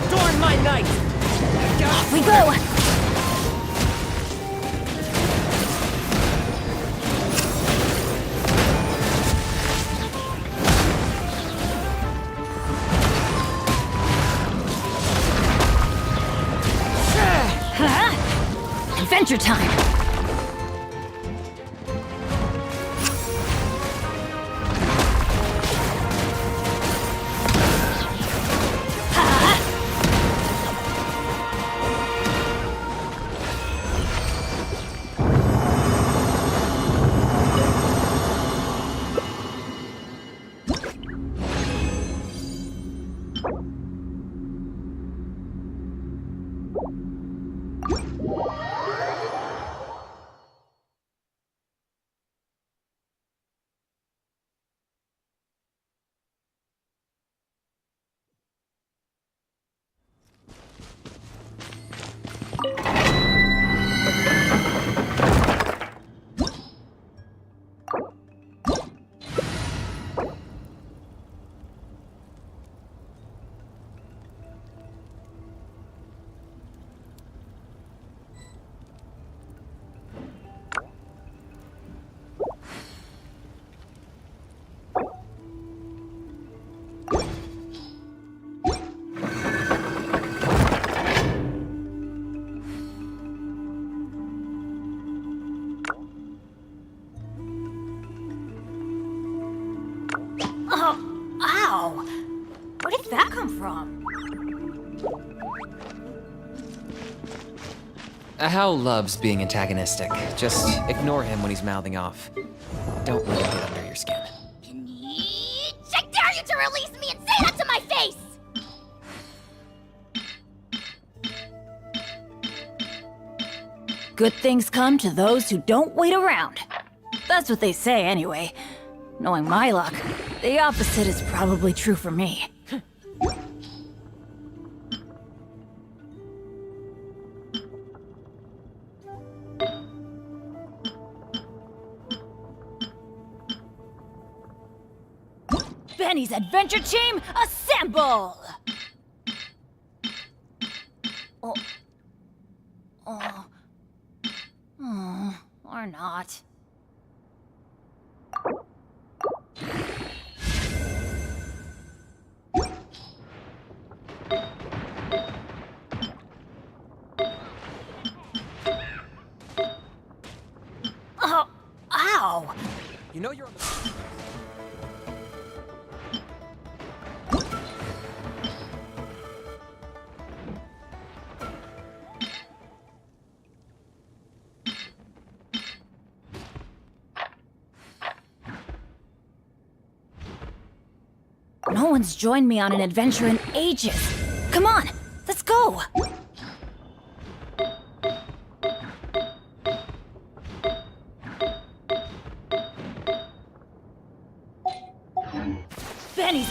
Adorn my night! Off we go! Adventure time! Ow! Where did that come from? Hal loves being antagonistic. Just ignore him when he's mouthing off. Don't let him get under your skin. I dare you to release me and say that to my face! Good things come to those who don't wait around. That's what they say anyway. Knowing my luck, the opposite is probably true for me. Benny's adventure team, assemble! Or not. Oh, ow! You know you're on the... No one's joined me on an adventure in ages. Come on, let's go! Benny's...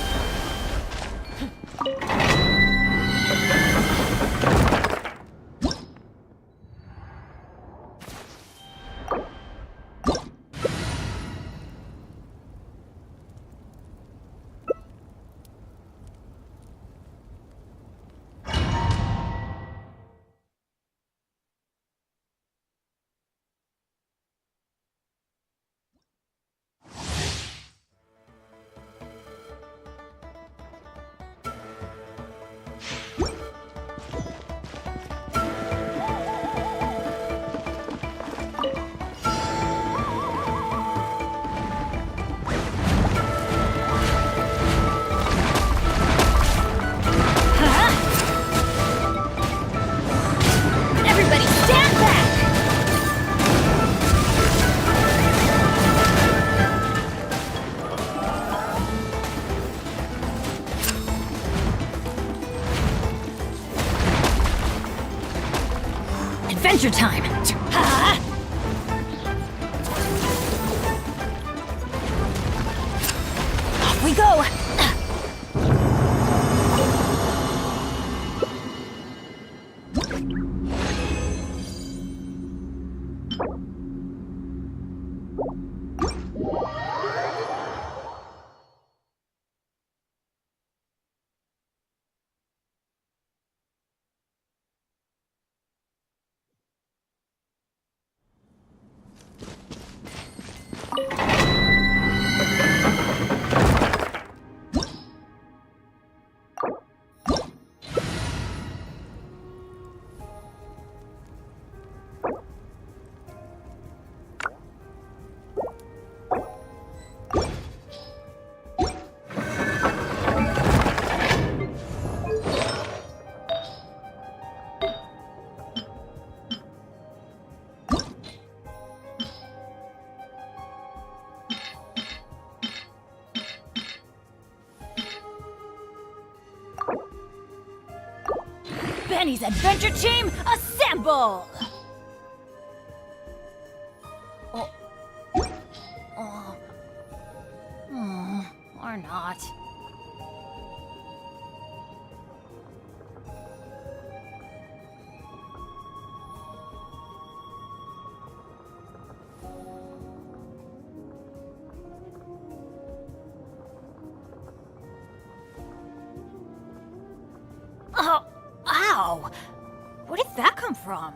Everybody stand back! Adventure time! Ha! Off we go! Benny's Adventure Team, assemble! Or not. Oh, ow! Where did that come from?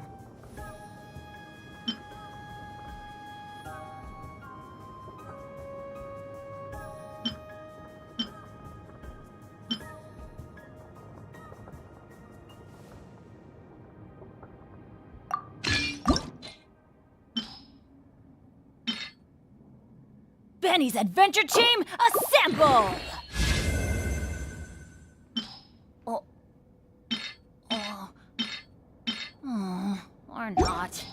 Benny's Adventure Team, assemble! Or not.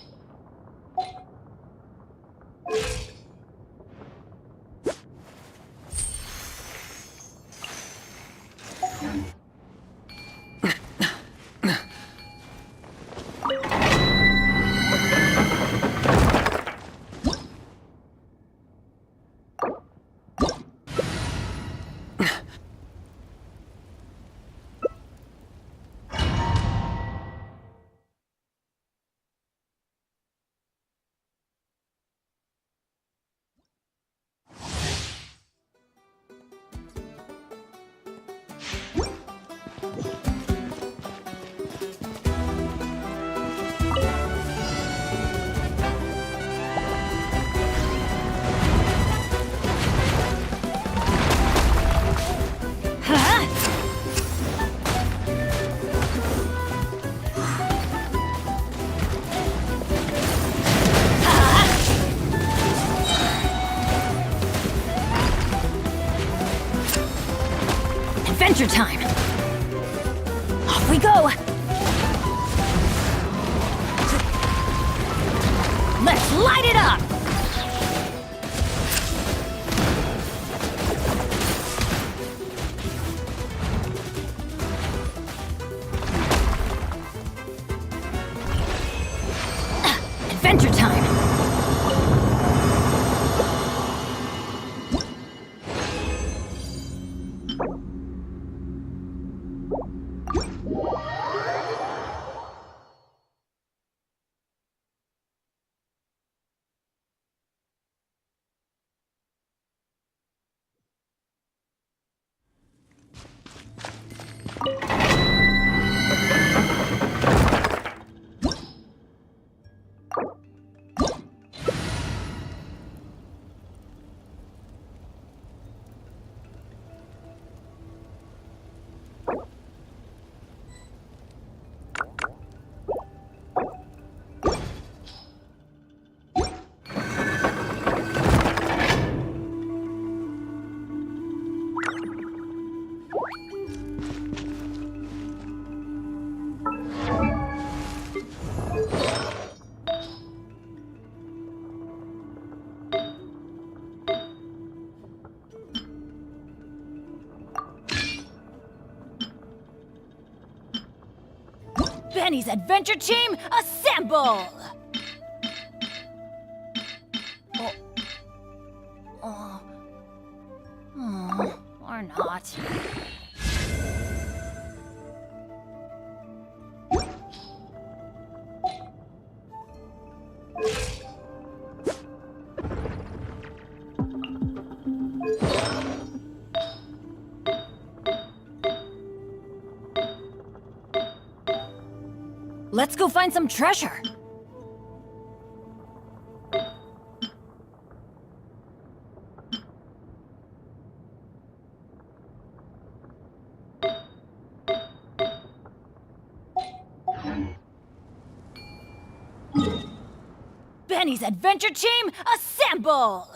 Adventure time! Off we go! Let's light it up! Adventure time! Benny's Adventure Team, assemble! Or not. Let's go find some treasure. Benny's Adventure Team, assemble!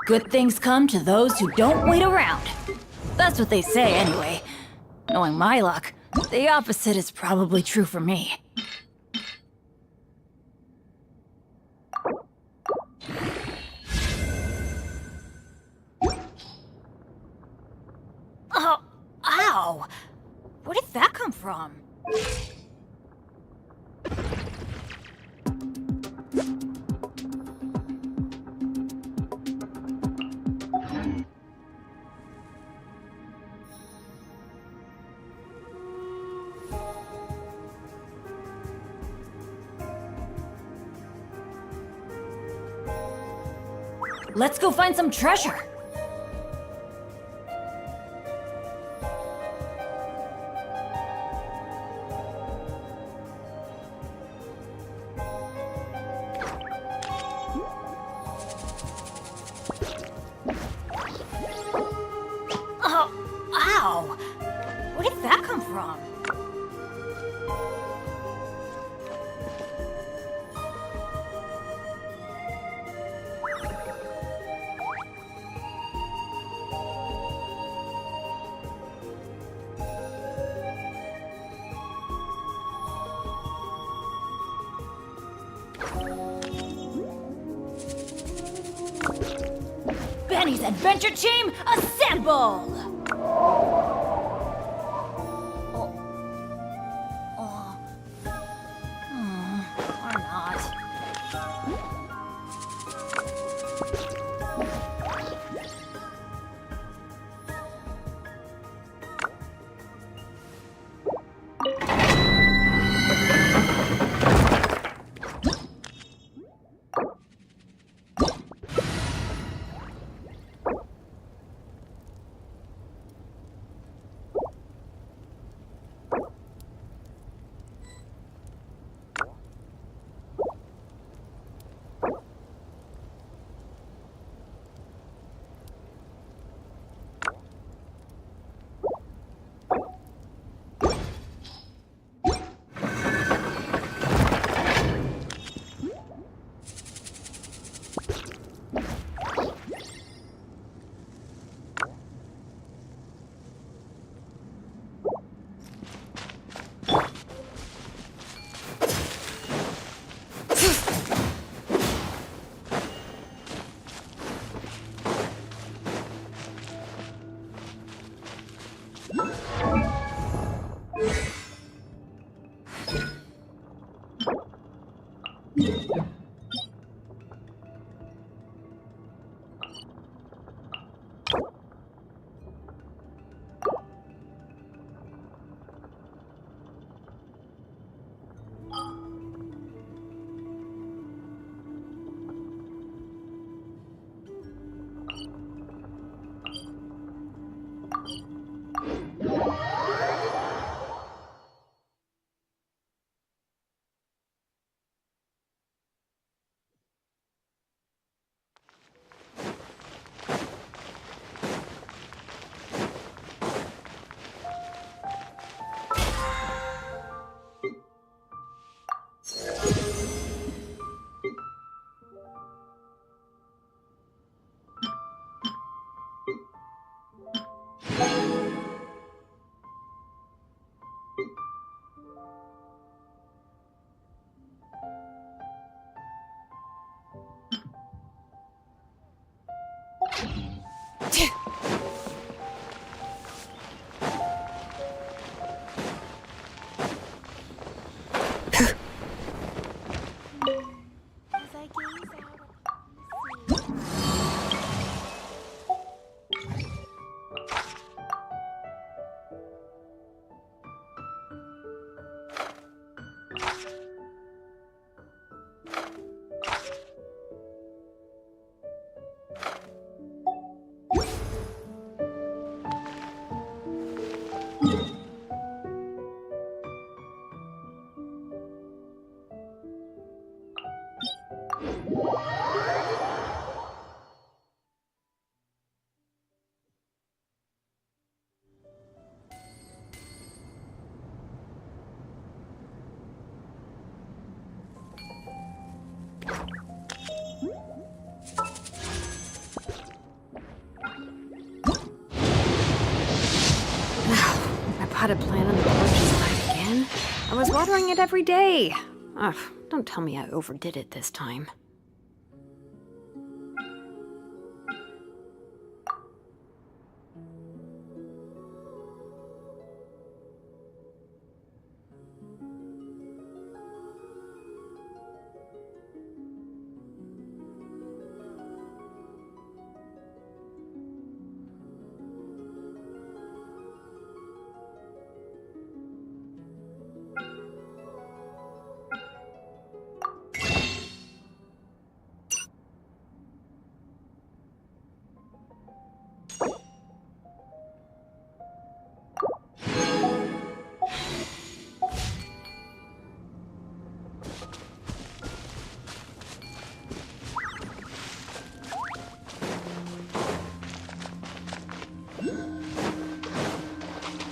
Good things come to those who don't wait around. That's what they say anyway. Knowing my luck, the opposite is probably true for me. Oh, ow! Where did that come from? Let's go find some treasure. Oh, ow! Where did that come from? Benny's adventure team, assemble! Or not. potted plant on the porch is died again. I was watering it every day. Ugh, don't tell me I overdid it this time.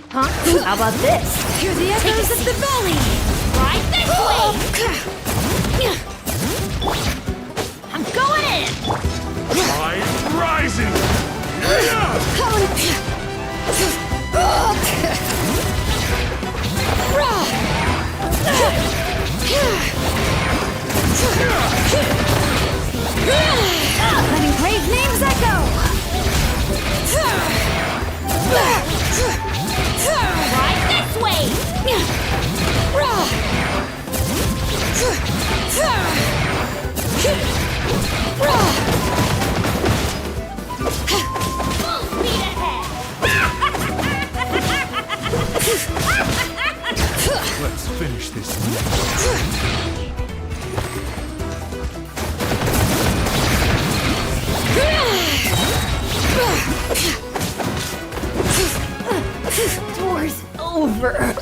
Huh? How about this? Hear the echoes of the valley! Right this way! I'm going in! Tide rising! Letting brave names echo! Right this way! Full speed ahead! Let's finish this. Door's over.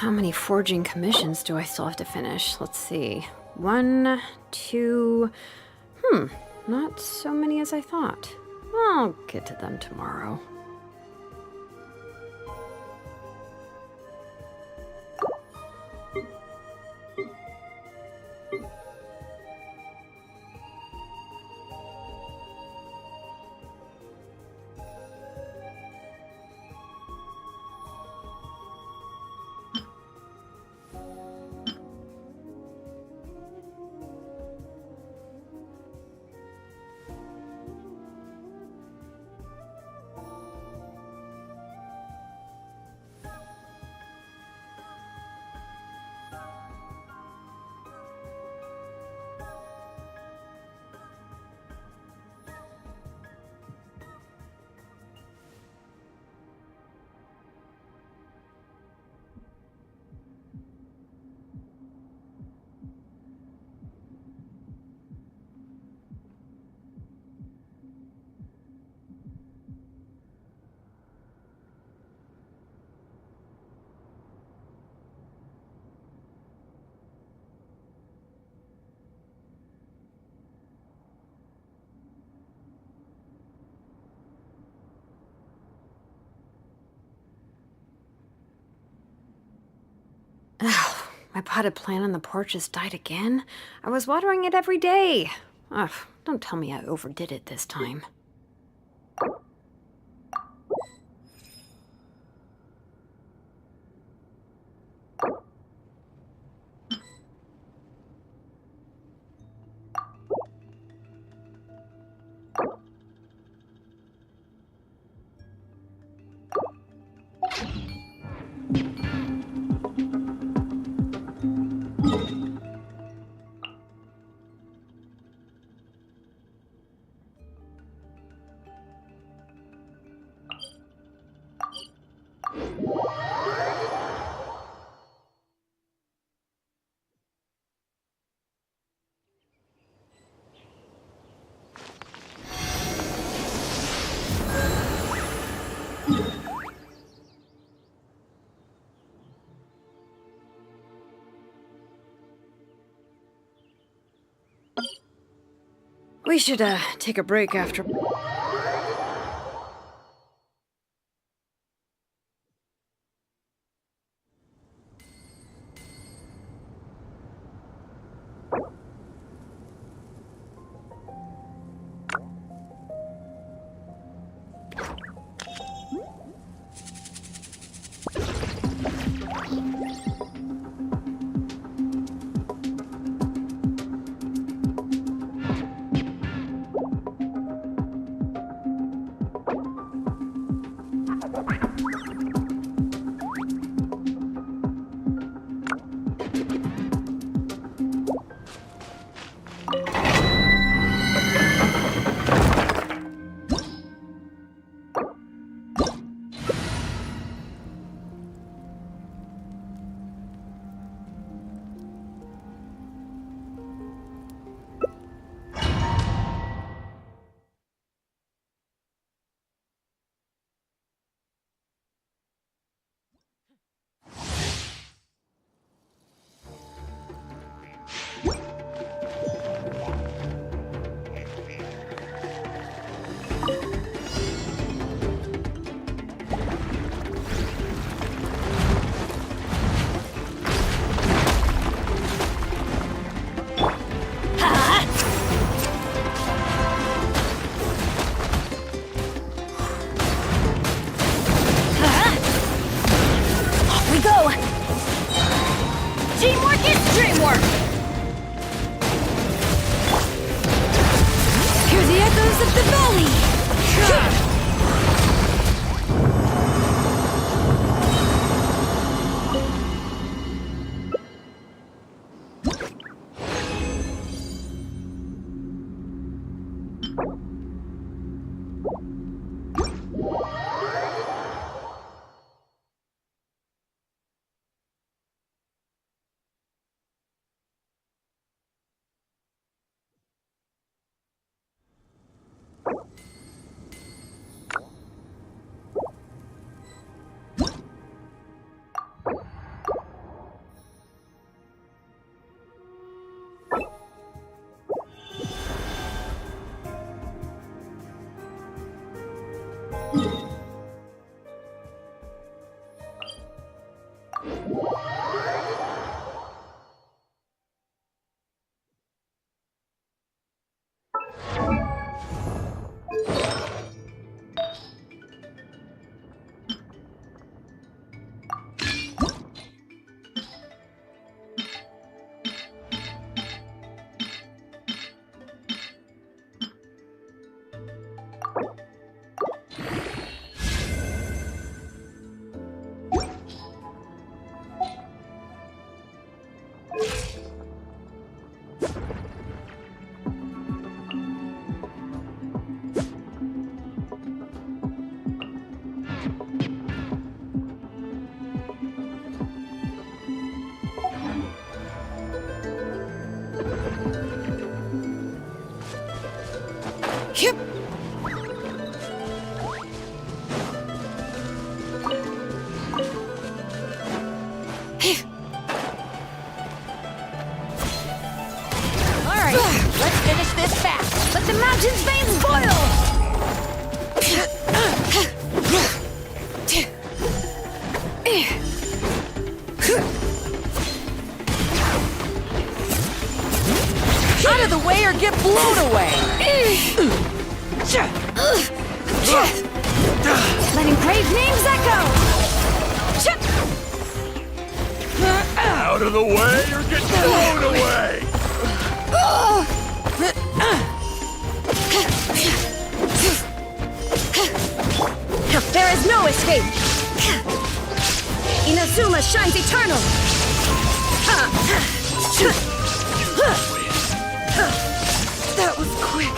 How many forging commissions do I still have to finish? Let's see. 1, 2... not so many as I thought. I'll get to them tomorrow. My potted plant on the porch has died again. I was watering it every day. Ugh, don't tell me I overdid it this time. We should, take a break after... Out of the way or get blown away! Letting brave names echo! Out of the way or get blown away! There is no escape! Azula shines eternal! That was quick.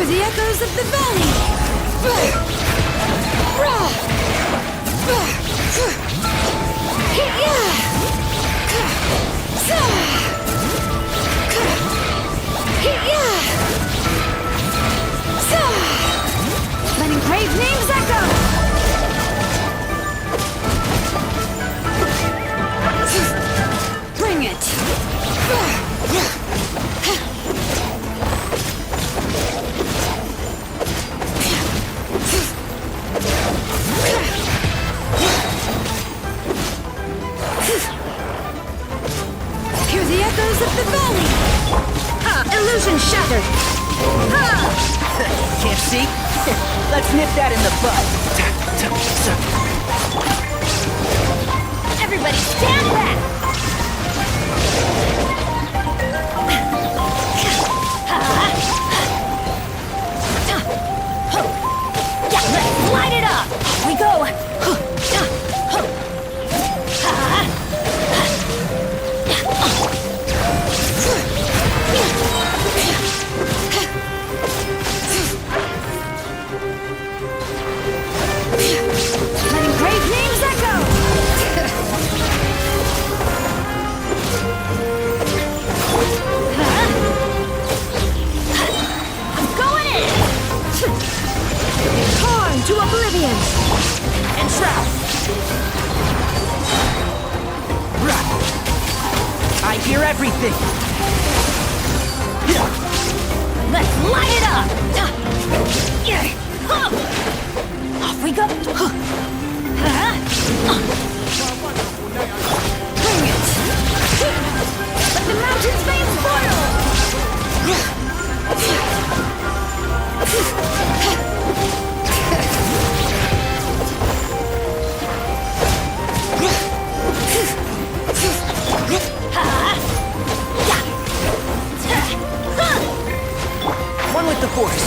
The echoes of the valley! Letting brave names echo! Bring it! Let's nip that in the bud. Everybody stand back! Yeah, let's light it up! We go! Letting great names echo! I'm going in! Torn to oblivion! Entrap! I hear everything! Let's light it up! Off we go! Bring it! Let the mountains veins boil! One with the force.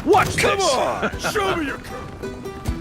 Watch Come this! on! Show me your courage!